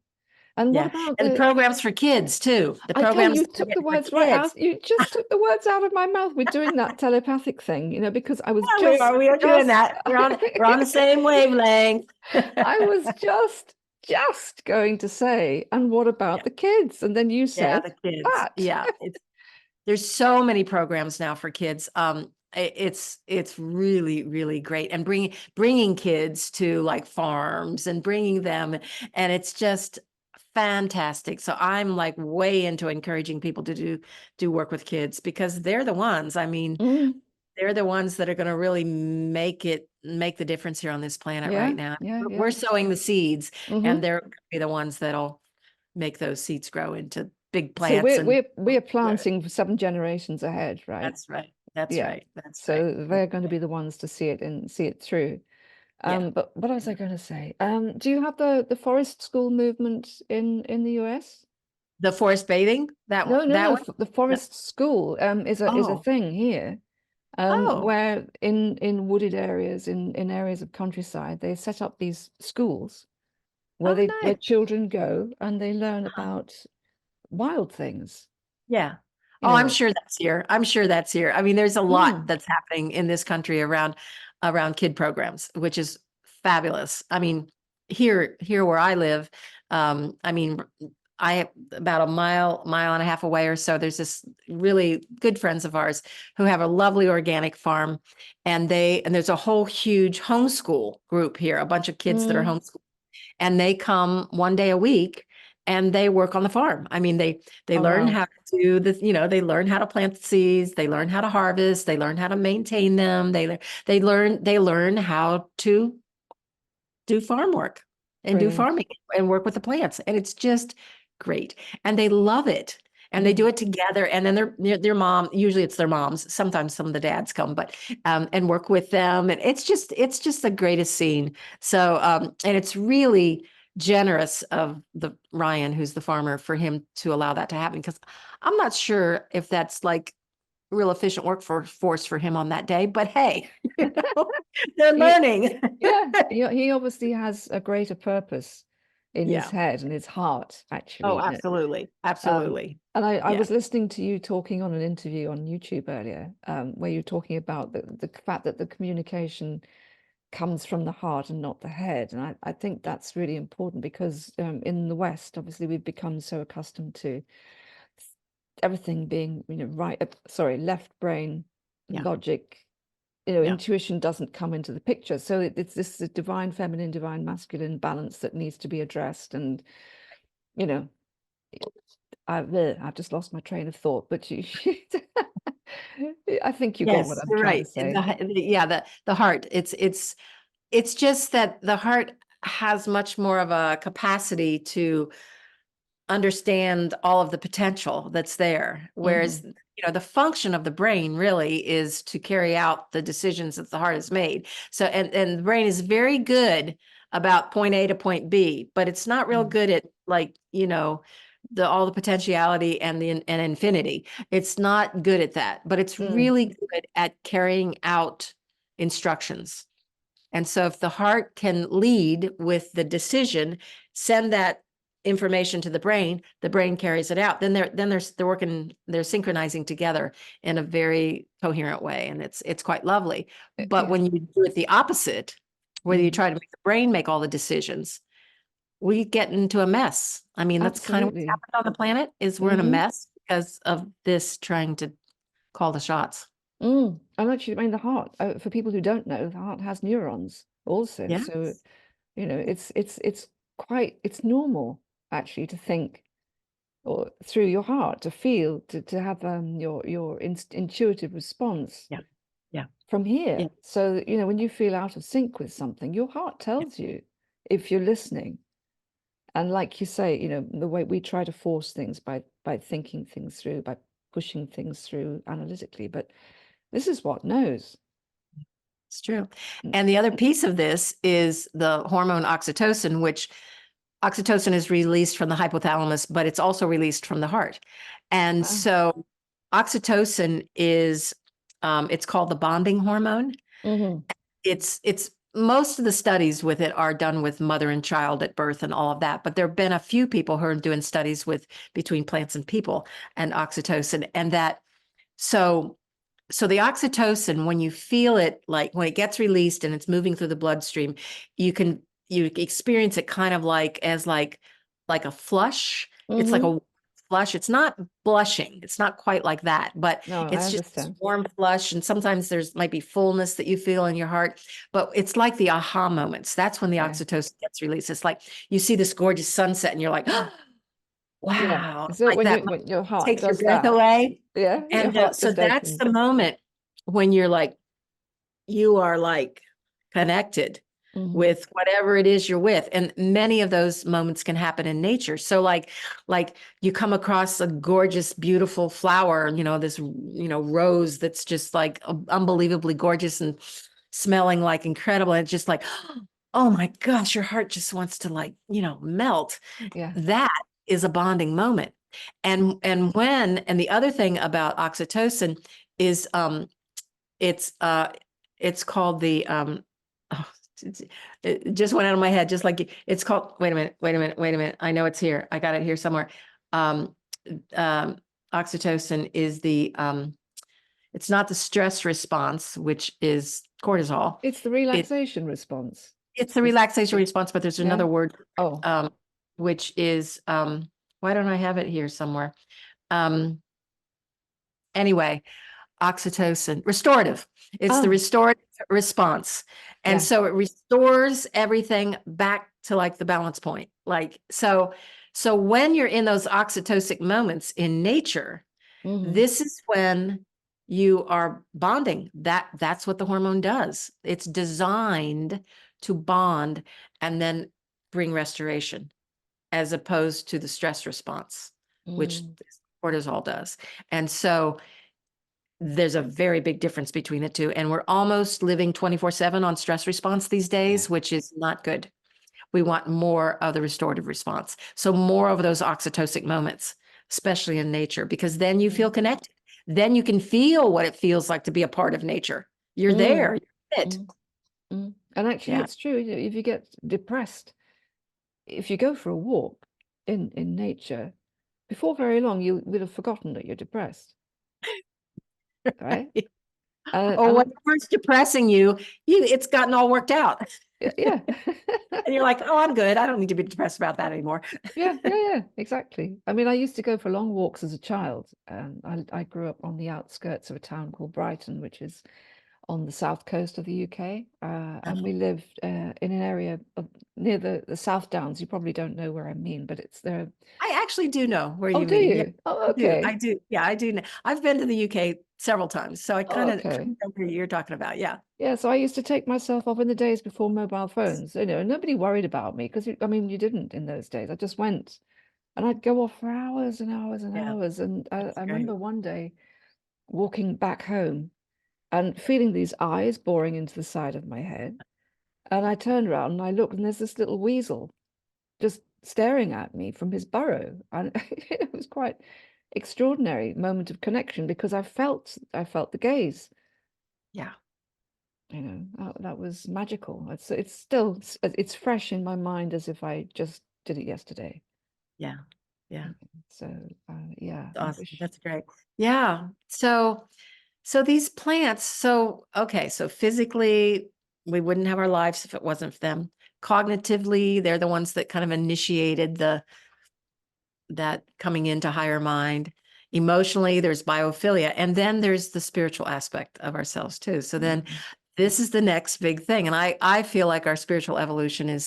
And what Yeah. about And the the, programs for kids too. The I tell you, programs you that are took the getting for words right kids. out. You just took the words out of my mouth. We're doing that telepathic thing, because I was Yeah, we are doing just, that. We're on the same wavelength. I was just going to say, and what about Yeah. the kids? And then you Yeah, said the kids. that. Yeah. There's so many programs now for kids. It's really, really great. And bringing kids to like farms and bringing them, and it's just fantastic. So I'm like way into encouraging people to do work with kids because they're the ones, I mean, Mm, they're the ones that are going to really make the difference here on this planet right yeah, now. yeah, We're yeah. sowing the seeds, and Hmm. they're going to be the ones that'll make those seeds grow into big So plants. we're And we're we're planting for 7 generations ahead, right? that's right. That's Yeah. right. That's right. So they're going to be the ones to see it and see it through. Yeah. But what was I going to say? Do you have the forest school movement in the US? The forest bathing, that one, No, no, that no. one. The No. forest school is a Oh, thing here. oh, Where in wooded areas, in areas of countryside, they set up these schools where nice. children go and they learn about wild things. Yeah. You Oh, I'm know, sure that's here. I'm sure that's here. I mean, there's a lot mm, that's happening in this country around kid programs, which is fabulous. I mean, here where I live, I mean, I about a mile and a half away or so, there's this really good friends of ours who have a lovely organic farm, and there's a whole huge homeschool group here, a bunch of kids that are mm. homeschooled, and they come one day a week and they work on the farm. I mean, they Oh learn wow, how to do this, they learn how to plant the seeds, they learn how to harvest, they learn how to maintain them, they learn how to do farm work and do brilliant. farming and work with the plants. And it's just great. And they love it. And they do Mm. it together. And then their mom, usually it's their moms. Sometimes some of the dads come, but and work with them. And it's just the greatest scene. So and it's really generous of the Ryan, who's the farmer, for him to allow that to happen. Because I'm not sure if that's like real efficient workforce for him on that day, but hey, they're He, learning. yeah, he obviously has a greater purpose in his Yeah. head and his heart, Oh, actually. absolutely. Um, Absolutely. and I Yeah. was listening to you talking on an interview on YouTube earlier, where you're talking about the fact that the communication comes from the heart and not the head. And I think that's really important because in the West, obviously, we've become so accustomed to everything being, left brain Yeah. logic. Yeah. Intuition doesn't come into the picture. So it's this divine feminine, divine masculine balance that needs to be addressed. And, you know, I've just lost my train of thought, but I think you got what Yes, I'm you're trying to right. say. Yeah, the heart. It's It's just that the heart has much more of a capacity to understand all of the potential that's there. Whereas, Mhm. the function of the brain really is to carry out the decisions that the heart has made. So, and the brain is very good about point A to point B, but it's not real Mm. good at, like, all the potentiality and and infinity. It's not good at that, but it's Mm. really good at carrying out instructions. And so if the heart can lead with the decision, send that information to the brain carries it out. Then they're working, they're synchronizing together in a very coherent way. And it's quite lovely. But Yeah. when you do it the opposite, where you Mm. try to make the brain make all the decisions, we get into a mess. I mean, that's kind of what's Absolutely. happened on the planet, is we're in a Hmm. mess because of this trying to call the shots. Mm. And actually, I mean, the heart, for people who don't know, the heart has neurons also. Yeah. So, it's normal actually to think or through your heart, to feel, to have your intuitive response Yeah. Yeah. from here. Yeah. So, when you feel out of sync with something, your heart tells you if you're listening. And like you say, the way we try to force things by thinking things through, by pushing things through analytically, but this is what knows. It's true. Mm. And the other piece of this is the hormone oxytocin, which oxytocin is released from the hypothalamus, but it's also released from the heart. And Ah. so oxytocin is, it's called the bonding hormone. Hmm. It's most of the studies with it are done with mother and child at birth and all of that, but there have been a few people who are doing studies with between plants and people and oxytocin, and that so the oxytocin, when you feel it, like when it gets released and it's moving through the bloodstream, you experience it kind of like a flush. It's like Hmm. a flush. It's not blushing. It's not quite like that, but No, I it's just this understand. warm flush. And sometimes there's might be fullness that you feel in your heart, but it's like the aha moments. That's when the Yeah. oxytocin gets released. It's like you see this gorgeous sunset and you're like, Yeah. wow, So like that when your heart takes your does breath that, away. yeah, your And heart so just that's opens. the moment when you are like connected Hmm. with whatever it is you're with. And many of those moments can happen in nature. So like you come across a gorgeous, beautiful flower, this, rose that's just like unbelievably gorgeous and smelling like incredible. And it's just like, oh my gosh, your heart just wants to melt. Yeah. That is a bonding moment. And the other thing about oxytocin is it's called the oh, it just went out of my head, just like it's called, wait a minute, I know it's here, I got it here somewhere. um um Oxytocin is the it's not the stress response, which is cortisol. It's the it relaxation response. it's the It's, relaxation response, but there's yeah. another word Oh. which is why don't I have it here somewhere? um anyway, oxytocin, restorative. It's the Oh, restorative response. And yeah. so it restores everything back to like the balance point. So when you're in those oxytocic moments in nature, Hmm. this is when you are bonding. That's what the hormone does. It's designed to bond and then bring restoration, as opposed to the stress response, which Mm. cortisol does. And so there's a very big difference between the two. And we're almost living 24/7 on stress response these Yeah. days, which is not good. We want more of the restorative response. So more of those oxytocic moments, especially in nature, because then you feel Mm. connected. Then you can feel what it feels like to be a part of nature. You're Mm. there. You're it. Mm. Mm. And actually, Yeah. it's true. If you get depressed, if you go for a walk in nature, before very long, you would have forgotten that you're depressed, right? Or And whatever's depressing you, it's gotten all worked out. yeah, yeah. And you're like, oh, I'm good. I don't need to be depressed about that anymore. Yeah, yeah, yeah, exactly. I mean, I used to go for long walks as a child. I grew up on the outskirts of a town called Brighton, which is on the south coast of the UK, and we lived in an area near the South Downs. You probably don't know where I mean, but it's there. I actually do know where Oh, you do mean. Yeah, you? Oh, I do. I okay. do. Yeah, I do. I've been to the UK several times, so I Oh, kind of okay. know where you're talking about. Yeah. Yeah, so I used to take myself off in the days before mobile phones. Nobody worried about me because, I mean, you didn't in those days. I just went and I'd go off for hours and hours and Yeah, hours. And that's I great. remember one day walking back home and feeling these eyes boring into the side of my head. And I turned around and I looked, and there's this little weasel just staring at me from his burrow. And it was quite extraordinary moment of connection because I felt the gaze. Yeah. That was magical. It's still it's fresh in my mind as if I just did it yesterday. Yeah. Yeah. So yeah, I Awesome. wish. That's great. Yeah. So these plants, okay, so physically we wouldn't have our lives if it wasn't for them. Cognitively, they're the ones that kind of initiated that coming into higher mind. Emotionally, there's biophilia, and then there's the spiritual aspect of ourselves too. So then Mhm. this is the next big thing. And I feel like our spiritual evolution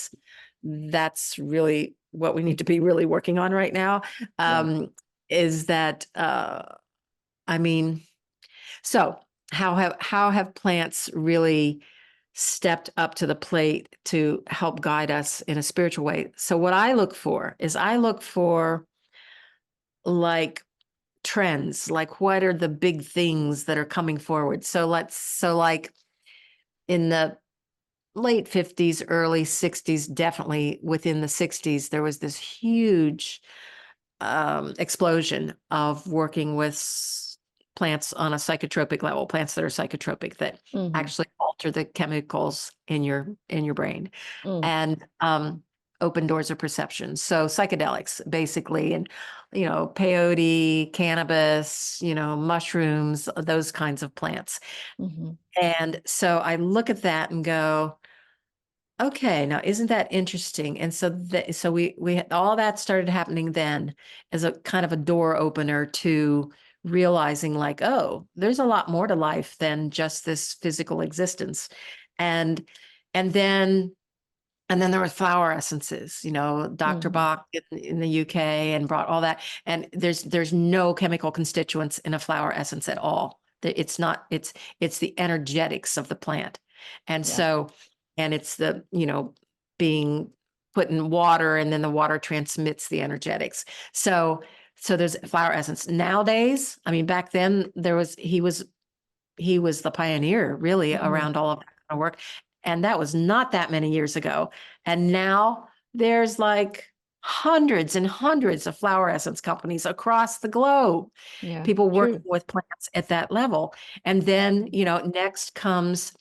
that's really what we need to be really working on right now. Yeah. Is that I mean, so how have plants really stepped up to the plate to help guide us in a spiritual way? So what I look for is I look for like trends, like what are the big things that are coming forward? So like in the late 50s, early 60s, definitely within the 60s, there was this huge explosion of working with plants on a psychotropic level, plants that are psychotropic that Hmm. actually alter the chemicals in your brain Mm. and open doors of perception. So psychedelics, basically, and peyote, cannabis, mushrooms, those kinds of plants. Hmm. And so I look at that and go, okay, now isn't that interesting? And so we all that started happening then as a kind of a door opener to realizing like, oh, there's a lot more to life than just this physical existence. And and then and then there were flower essences, Dr. Hmm. Bach in the UK and brought all that. And there's no chemical constituents in a flower essence at all. It's not, it's the energetics of the plant. And Yeah. so, and it's being put in water and then the water transmits the energetics. So there's flower essence. Nowadays, I mean, back then he was the pioneer really Hmm. around all of that kind of work. And that was not that many years ago. And now there's like hundreds and hundreds of flower essence companies across the globe, Yeah. people working True. with plants at that level. And then, next comes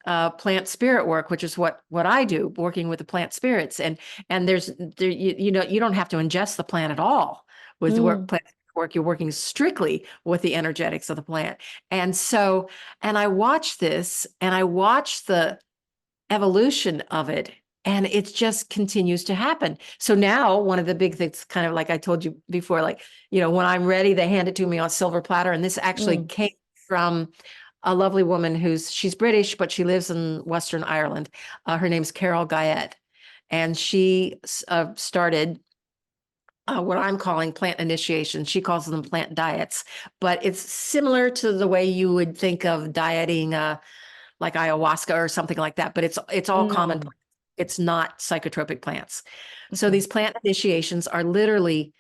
plant spirit work, which is what I do, working with the plant spirits. And you don't have to ingest the plant at all with Mm. plant work. You're working strictly with the energetics of the plant. And so, and I watch this and I watch the evolution of it, and it just continues to happen. So now one of the big things, kind of like I told you before, like, when I'm ready, they hand it to me on a silver platter. And this actually Mm. came from a lovely woman she's British, but she lives in Western Ireland. Her name's Carol Guyette. And she started what I'm calling plant initiation. She calls them plant diets, but it's similar to the way you would think of dieting, like ayahuasca or something like that. But it's all common. Mm. It's not psychotropic plants. So Okay. these plant initiations are literally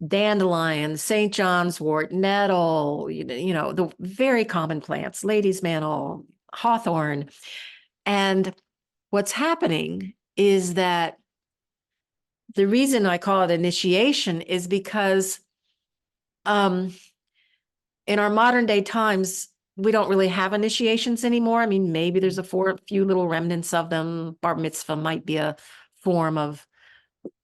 dandelion, St. John's wort, nettle, the very common plants, lady's mantle, hawthorn. And what's happening is that the reason I call it initiation is because um, in our modern day times, we don't really have initiations anymore. I mean, maybe there's few little remnants of them. Bar mitzvah might be a form of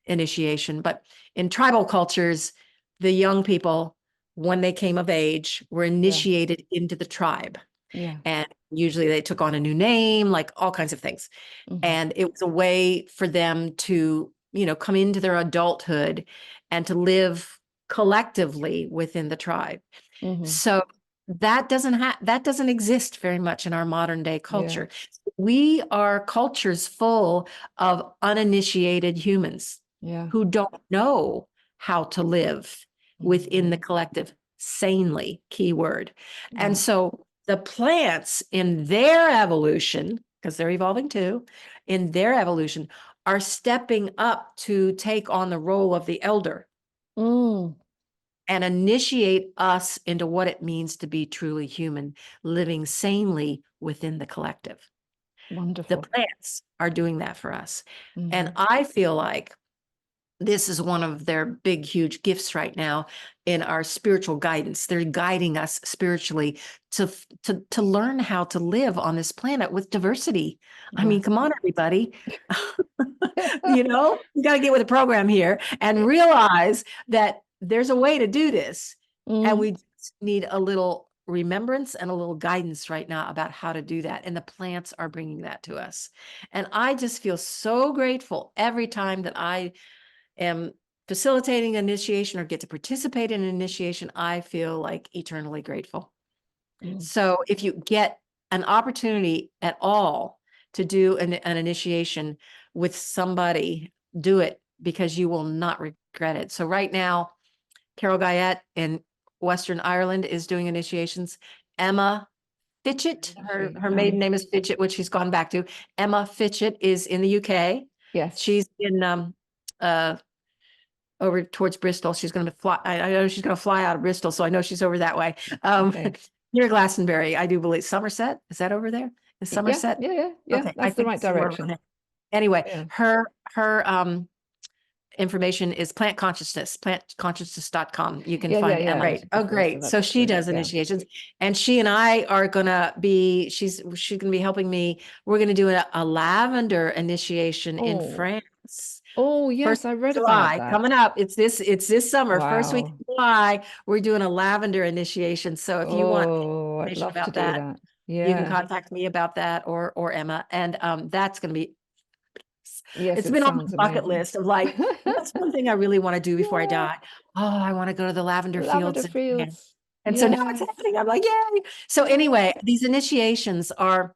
initiation, but in tribal cultures, the young people, when they came of age, were Yeah. initiated into the tribe. Yeah. And usually they took on a new name, like all kinds of things. Hmm. And it was a way for them to, come into their adulthood and to live collectively within the tribe. Hmm. So that doesn't exist very much in our modern day Yeah. culture. We are cultures full of uninitiated humans Yeah. who don't know how to live within the Mhm. collective sanely, keyword. And Yeah. so the plants in their evolution, because they're evolving too, in their evolution, are stepping up to take on the role of the elder Mm. and initiate us into what it means to be truly human, living sanely within the collective. The Wonderful. plants are doing that for us. And Mhm. I feel like this is one of their big, huge gifts right now in our spiritual guidance. They're guiding us spiritually to learn how to live on this planet with diversity. I mean, Yes. come on, everybody. You know, you got to get with the program here and realize that there's a way to do this. And Mm. we just need a little remembrance and a little guidance right now about how to do that. And the plants are bringing that to us. And I just feel so grateful every time that I am facilitating initiation or get to participate in an initiation. I feel like eternally grateful. Mm. So if you get an opportunity at all to do an initiation with somebody, do it because you will not regret it. So right now, Carol Guyette in Western Ireland is doing initiations. Emma Fitchett, her maiden name is Fitchett, which she's gone back to. Emma Fitchett is in the UK. Yes. She's in over towards Bristol. She's going to fly. I know she's going to fly out of Bristol, so I know she's over that way. Okay. Near Glastonbury, I do believe. Somerset, is that over there? Is Yeah. Somerset? Yeah. Okay, I That's the think right somewhere over direction. there. Anyway, Yeah. her information is plant consciousness, plantconsciousness.com. You can Yeah. find Yeah. great. Oh, Of course. So great. So that's she the, does yeah. initiations, and she and I are gonna be, she's gonna be helping me. We're gonna do a lavender initiation in Oh. France. Oh, First yes. I week read of about July that. coming up. It's this summer, first week of Wow. July. We're doing a lavender initiation. So if you want Oh, I'd information love to about do that, that. you can Yeah. contact me about that or Emma. And that's going to be, Yes, it's it been on my sounds bucket amazing. list of like, what's one thing I really want to do before I Yeah. die? Oh, I want to go to the lavender Lavender fields in Japan. fields. And so now it's Yes. happening. I'm like, yay. So Yeah. anyway, these initiations are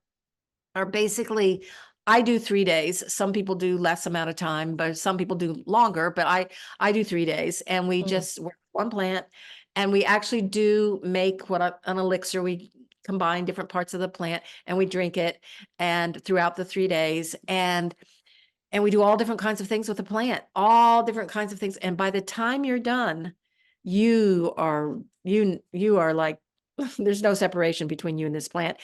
basically, I do 3 days. Some people do less amount of time, but some people do longer, but I do 3 days, and we Mm. just work one plant, and we actually do make an elixir. We combine different parts of the plant and we drink it, and throughout the 3 days, and we do all different kinds of things with the plant, all different kinds of things. And by the time you're done, you are like, there's no separation between you and this plant.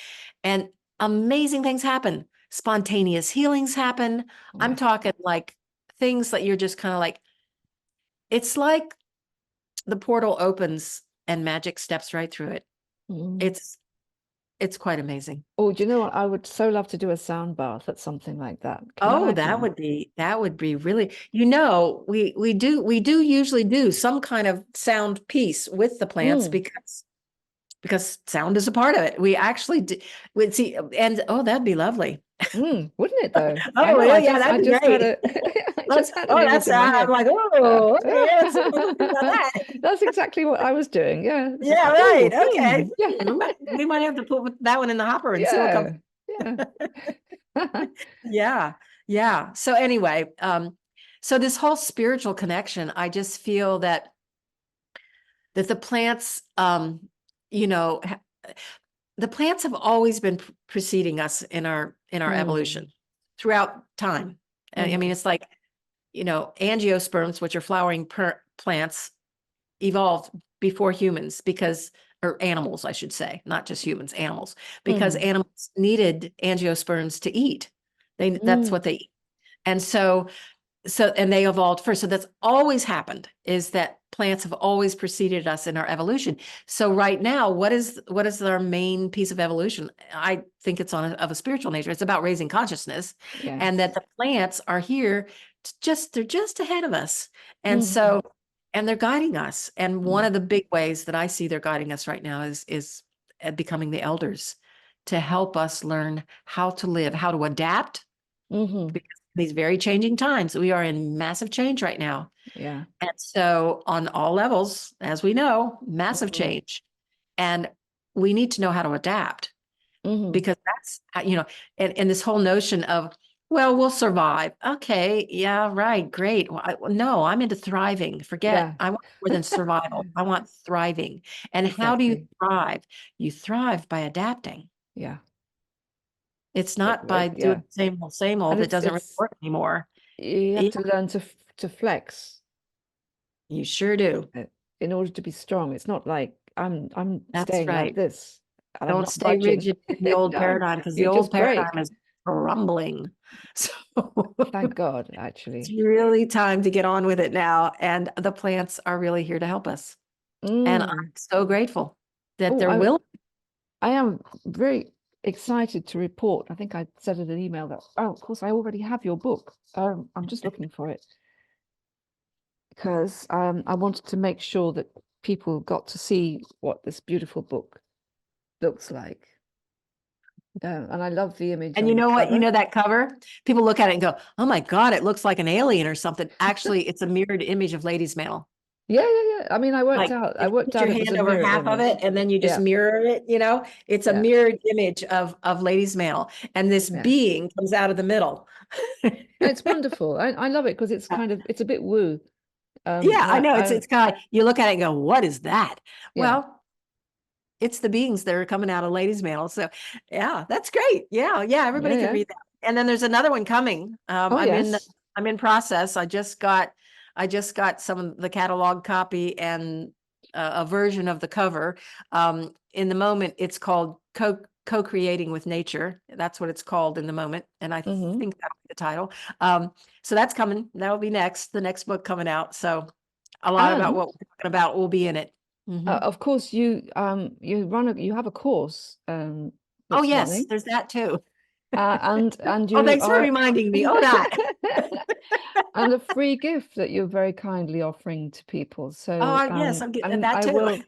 And amazing things happen. Spontaneous healings happen. I'm Yes. talking like things that you're just kind of like, it's like the portal opens and magic steps right through it. Mm. It's quite amazing. Oh, do you know what? I would so love to do a sound bath at something like that. Can you Oh, imagine? that would be really, we do usually do some kind of sound piece with the plants Mm. because sound is a part of it. We actually do, we see, and oh, that'd be lovely. Mm. Wouldn't it though? I Oh, know. yeah, yeah, I that'd be just had great. a I just had an Oh, image that's, in my I'm head. like, Uh, oh, okay, let's see what I can do about that. That's exactly what I was doing. Yeah. It's just Yeah, like, right. oh, Okay. yeah, We might have to put that one in the hopper and see what comes. yeah, yeah. Yeah. Yeah. So anyway, so this whole spiritual connection, I just feel that the plants, you know, the plants have always been preceding us in our evolution Mm. throughout time. I mean, Mhm. it's like, angiosperms, which are flowering plants, evolved before humans because, or animals, I should say, not just humans, animals, because Mhm. animals needed angiosperms to eat. That's Mm. what they eat. And and they evolved first. So that's always happened, is that plants have always preceded us in our evolution. So right now, what is our main piece of evolution? I think it's of a spiritual nature. It's about raising consciousness, and that Yes. the plants are here they're just ahead of us. And Mhm. so, and they're guiding us. And one Mm. of the big ways that I see they're guiding us right now is becoming the elders, to help us learn how to live, how to adapt, Mhm. because these very changing times, we are in massive change right now. Yeah. And so on all levels, as we know, massive Mhm. change. And we need to know how to adapt, Hmm. because that's, and this whole notion of, well, we'll survive. Okay. Yeah. Right. Great. Well, no, I'm into thriving. Forget, Yeah, I want more than survival. I want thriving. And how do you exactly. thrive? You thrive by adapting. Yeah. It's not by doing Yeah. the same old. And It doesn't really it's work anymore. you have Yeah, to learn to flex you sure do. uh, in order to be strong. It's not like I'm That's staying like right. this and I'm Don't not stay budging. rigid in the old No, paradigm, because the you old just paradigm break. is crumbling. So Thank God, it's actually. really time to get on with it now. And the plants are really here to help us. And I'm Mm. so grateful that Oh, they're willing. I am very excited to report. I think I said in an email that, oh, of course, I already have your book. I'm just looking for it because I wanted to make sure that people got to see what this beautiful book looks like. And I love the image And on you the know what? You cover. know that cover? People look at it and go, oh my God, it looks like an alien or something. Actually, it's a mirrored image of Ladies' Mantle. Yeah, yeah, yeah. I mean, Like, I if you worked put your out it was a hand over mirror half of it image. and then you just Yeah, mirror it, it's a yeah, mirrored image of Ladies' Mantle. And this yeah. being comes out of the middle. It's wonderful. I love it because it's kind of it's a bit woo. Yeah, And I know. It's I it's kind of, you look at it and go, what is that? yeah. Well, it's the beings that are coming out of Ladies' Mantle. So yeah, that's great. Yeah, yeah, Yeah, everybody can yeah. read that. And then there's another one coming. Oh yes. I'm in process. I just got some of the catalog copy and a version of the cover. In the moment, it's called Co-creating with Nature. That's what it's called in the moment, and I Hmm. think that'll be the title. So that's coming. That'll be next. The next book coming out. So a lot about And what we're talking about will be in it. Mhm. of course you have a course Oh, that's yes, running. there's that too. And Oh, you thanks for are reminding me. Oh, that. and a free gift that you're very kindly offering to people. Oh, So yes, I'm getting and that too.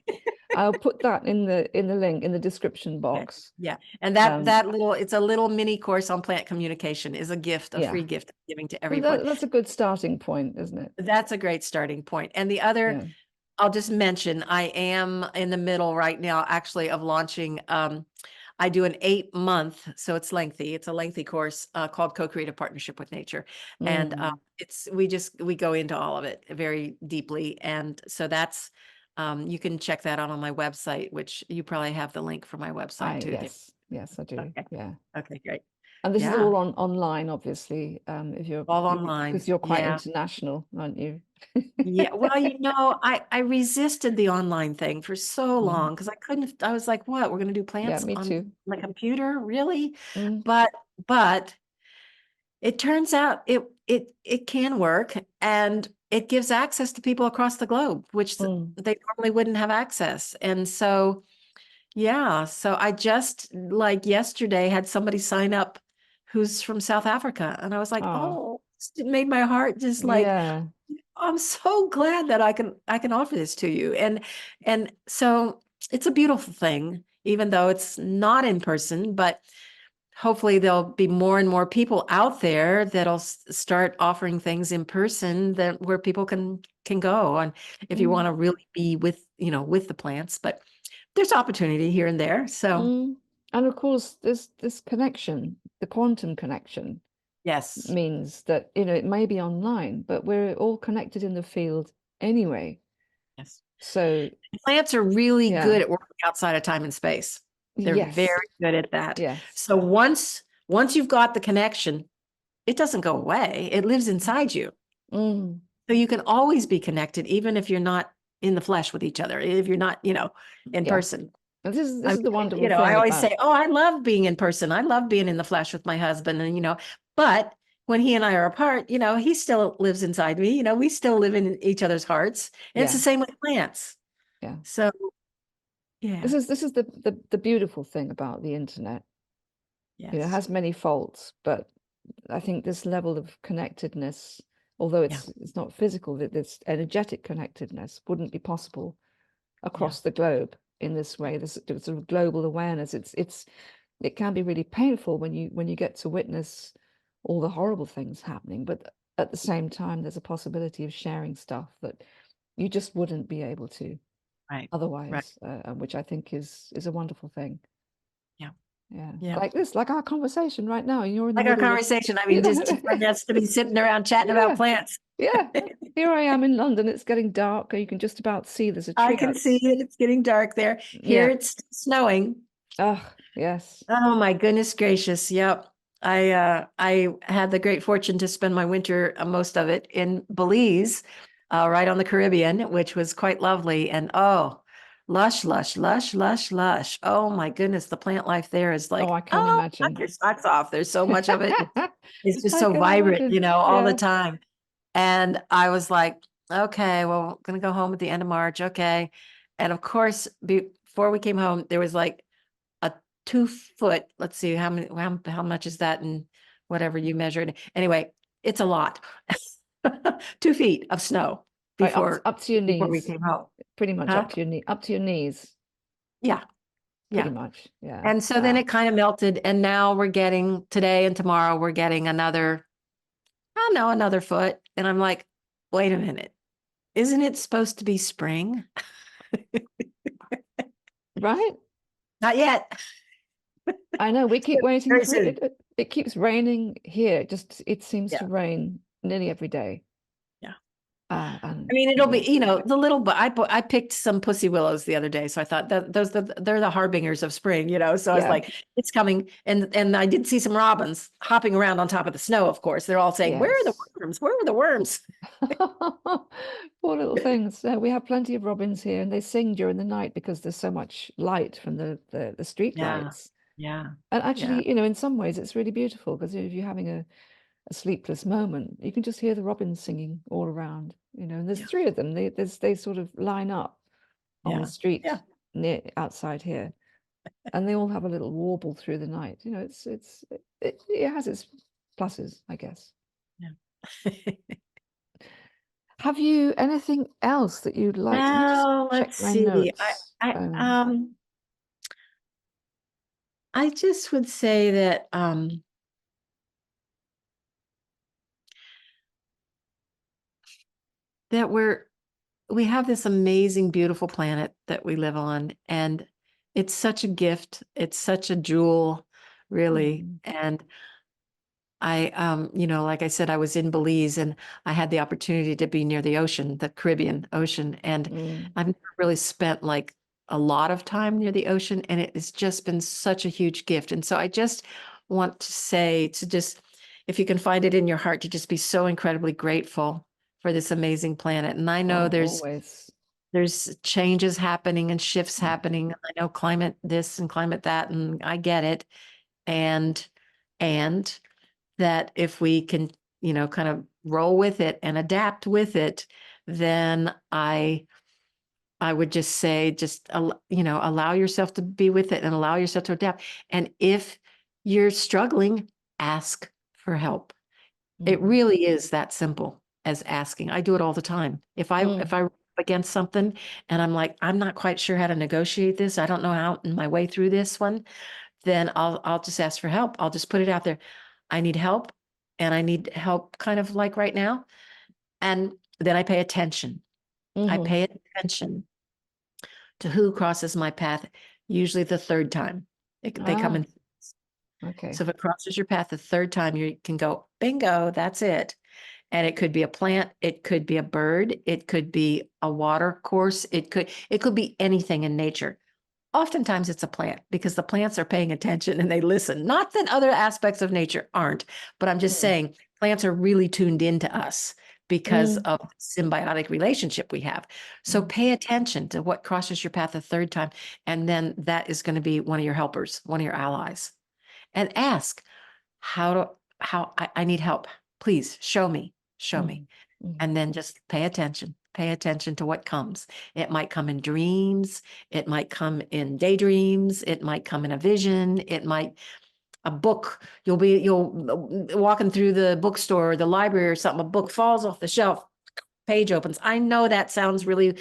I'll put that in the link in the description Okay. box. Yeah. And that Um, that little, it's a little mini course on plant communication, is a gift, a free yeah. gift I'm giving to Well, everyone. that's a good starting point, isn't it? That's a great starting point. And the other, Yeah. I'll just mention, I am in the middle right now actually of launching. I do an 8 month, so it's lengthy. It's a lengthy course called Co-Creative Partnership with Nature, and Mm. we go into all of it very deeply, and so that's you can check that out on my website, which you probably have the link for my website too there. Yes, I do. Okay, Yeah. okay, great. And this is Yeah, all online, obviously, if you're all because online. you're quite Yeah. international, aren't you? Yeah, well, I resisted the online thing for so Mhm. long because I couldn't. I was like, "What? We're going to do Yeah, plants me on too. my computer, really?" Mm. But but it turns out it can work, and it gives access to people across the globe, which Mm. they normally wouldn't have access. And so, yeah, so I just like yesterday had somebody sign up who's from South Africa, and I was like, Oh, "Oh," it made my heart just like, yeah. I'm so glad that I can offer this to you. And so it's a beautiful thing, even though it's not in person, but hopefully there'll be more and more people out there that'll start offering things in person, that where people can go, and if you Mm. want to really be with the plants. But there's opportunity here and there. So Mm. And of course, this connection, the quantum connection, yes, means that, it may be online, but we're all connected in the field anyway. yes. So, Plants are really yeah. good at working outside of time and space. They're Yes. very good at that. Yes. So once you've got the connection, it doesn't go away. It lives inside you. Mm. So you can always be connected, even if you're not in the flesh with each other, if you're not, in Yeah. person. And this I is the mean, wonderful I thing always about say, oh, I love being in person. I love being in the flesh with my husband. And, but when he and I are apart, he still lives inside me. We still live in each other's hearts. And it's the yeah, same with plants. yeah. So, yeah. This is the beautiful thing about the internet. It Yes. has many faults, but I think this level of connectedness, although Yeah. it's not physical, that this energetic connectedness wouldn't be possible Yeah. across the globe in this way. This sort of global awareness. It can be really painful when you get to witness all the horrible things happening, but at the same time, there's a possibility of sharing stuff that you just wouldn't be able to. Right. otherwise, which I think is a wonderful thing. Yeah. Yeah, Yeah. like this, like our conversation right now. You're in the Like our middle of, conversation. I you mean, just know, two friends to be sitting around chatting about yeah, plants. yeah. Here I am in London. It's getting dark. You can just about see there's a I tree can out. see it. It's getting dark there. Here Yeah. it's snowing. Oh, yes. Oh my goodness gracious. Yep. I had the great fortune to spend my winter, most of it in Belize, right on the Caribbean, which was quite lovely. And oh, lush, lush, lush, lush, lush. Oh my goodness, the plant life there is Oh, like, I can't oh, knock imagine. your socks off. There's so much of it. It's just I so can vibrant, imagine. all the Yeah. time. And I was like, okay, well, I'm gonna go home at the end of March. Okay. And of course, before we came home, there was like a 2 foot, let's see, how much is that in whatever you measured? Anyway, it's a lot. 2 feet of snow Right, before up to your before we knees. came home. Pretty much Huh? up to your knees. Yeah, Pretty yeah. much. Yeah. And so then Wow. it kind of melted, and now we're getting today and tomorrow we're getting another, I don't know, another foot. And I'm like, wait a minute. Isn't it supposed to be spring? Right? Not yet. I know we keep waiting Very for it. soon. It keeps raining here. It seems Yeah. to rain nearly every day. Yeah. I And mean, it'll be, yeah. the little, but I picked some pussy willows the other day. So I thought that they're the harbingers of spring, So I was Yeah. like, it's coming. And I did see some robins hopping around on top of the snow, of course. They're all saying, where are the Yes. worms? Where are the worms? Poor little things. We have plenty of robins here, and they sing during the night because there's so much light from the street Yeah. lights. Yeah. And Yeah. actually, in some ways, it's really beautiful because if you're having a sleepless moment, you can just hear the robins singing all around. And there's Yeah. three of them. They sort of line up on the Yeah. street Yeah. near outside here, and they all have a little warble through the night. It has its pluses, I guess. Yeah. Have you anything else that you'd like to? Let me just Well, check let's my see. notes. I just would say that that we have this amazing, beautiful planet that we live on, and it's such a gift. It's such a jewel, really. Mm, And I, like I said, I was in Belize and I had the opportunity to be near the ocean, the Caribbean Ocean, and mm, I've never really spent like a lot of time near the ocean, and it has just been such a huge gift. And so I just want to say to just, if you can find it in your heart, to just be so incredibly grateful for this amazing planet. And I know oh, there's always. there's changes happening and shifts Mm, happening. I know climate this and climate that, and I get it. And and that if we can, kind of roll with it and adapt with it, then I would just say, just allow yourself to be with it and allow yourself to adapt. And if you're struggling, ask for help. It mm, really is that simple as asking. I do it all the time. If mm, I run up against something and I'm like, I'm not quite sure how to negotiate this, I don't know how in my way through this one, then I'll just ask for help. I'll just put it out there. I need help, and I need help kind of like right now. And then I pay attention. I mhm. pay attention to who crosses my path, usually the third time. They come Ah, in. okay. So if it crosses your path the third time, you can go, bingo, that's it. And it could be a plant, it could be a bird, it could be a water course, it could be anything in nature. Oftentimes it's a plant because the plants are paying attention and they listen. Not that other aspects of nature aren't, but I'm just Mm, saying plants are really tuned into us because mm, of the symbiotic relationship we have. So mm, pay attention to what crosses your path a third time. And then that is going to be one of your helpers, one of your allies. And ask, how I need help. Please show me. mm, mm. And then just pay attention to what comes. It might come in dreams, it might come in daydreams, it might come in a vision, it might a book. You'll walking through the bookstore or the library or something, a book falls off the shelf, page opens. I know that sounds really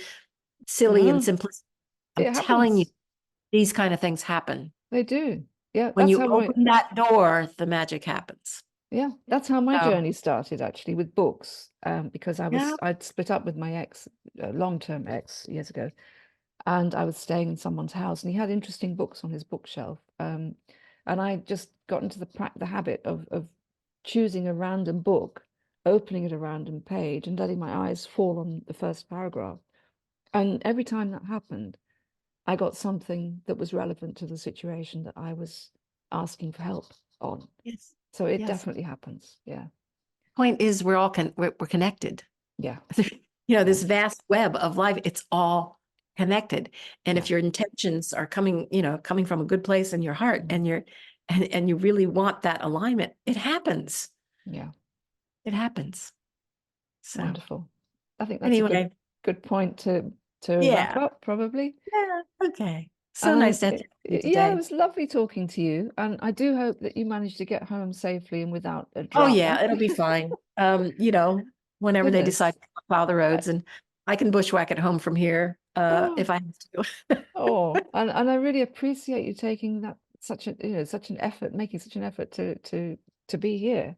silly and No, simplistic. I'm it telling you, happens. these kind of things happen. They do. Yeah, When you open that door, the magic happens. that's how my So, journey started actually with books. Because yeah. I'd split up with my ex, long-term ex years ago. and I was staying in someone's house, and he had interesting books on his bookshelf. And I just got into the habit of choosing a random book, opening at a random page, and letting my eyes fall on the first paragraph. And every time that happened, I got something that was relevant to the situation that I was asking for help on. Yes. So it Yes. definitely happens. Yeah. Point is, we're all we're connected. Yeah. This vast web of life, it's all connected. And Yeah. if your intentions are coming from a good place in your heart, Mhm. and you really want that alignment, it happens. Yeah. It happens. So Wonderful. I think that's a anyway, good point to wrap yeah. up, probably. Yeah. Okay. So And nice to chat with you yeah, it today. was lovely talking to you. And I do hope that you managed to get home safely and without a Oh drama. yeah, it'll be fine. Whenever they decide Goodness. to plow the roads, and I can bushwhack at home from here, Oh, if I have to. oh, and I really appreciate you taking that such an effort, making such an effort to be here.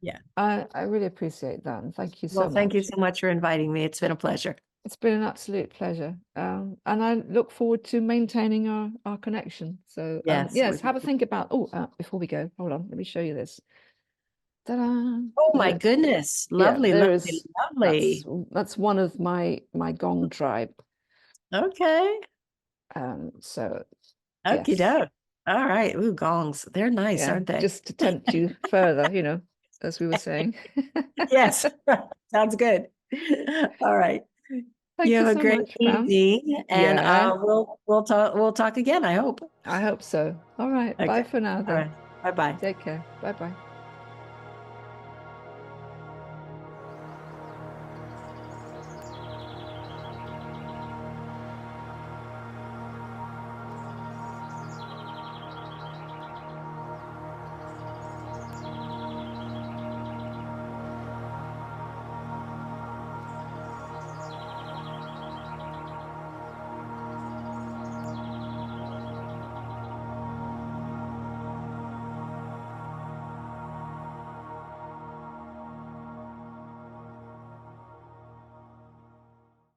Yeah. I really appreciate that, and thank you Well, so thank you much. so much for inviting me. It's been a pleasure. It's been an absolute pleasure. And I look forward to maintaining our connection. So, Yes. yes, have a think about, before we go, hold on, let me show you this. Ta-da! Oh my There, goodness. yeah, Lovely, there lovely, is, lovely. that's one of my gong tribe. Okay. So Okie yes, doke. All right. Ooh, gongs. They're nice, yeah, aren't they? just to tempt you further, as we were saying. Yes. Sounds good. All right. You Thank you have a so great much, Pam. evening, and Yeah, we'll talk again, I hope. I hope so. All right, bye Okay. for now All then. right. Bye-bye. Take care. Bye bye.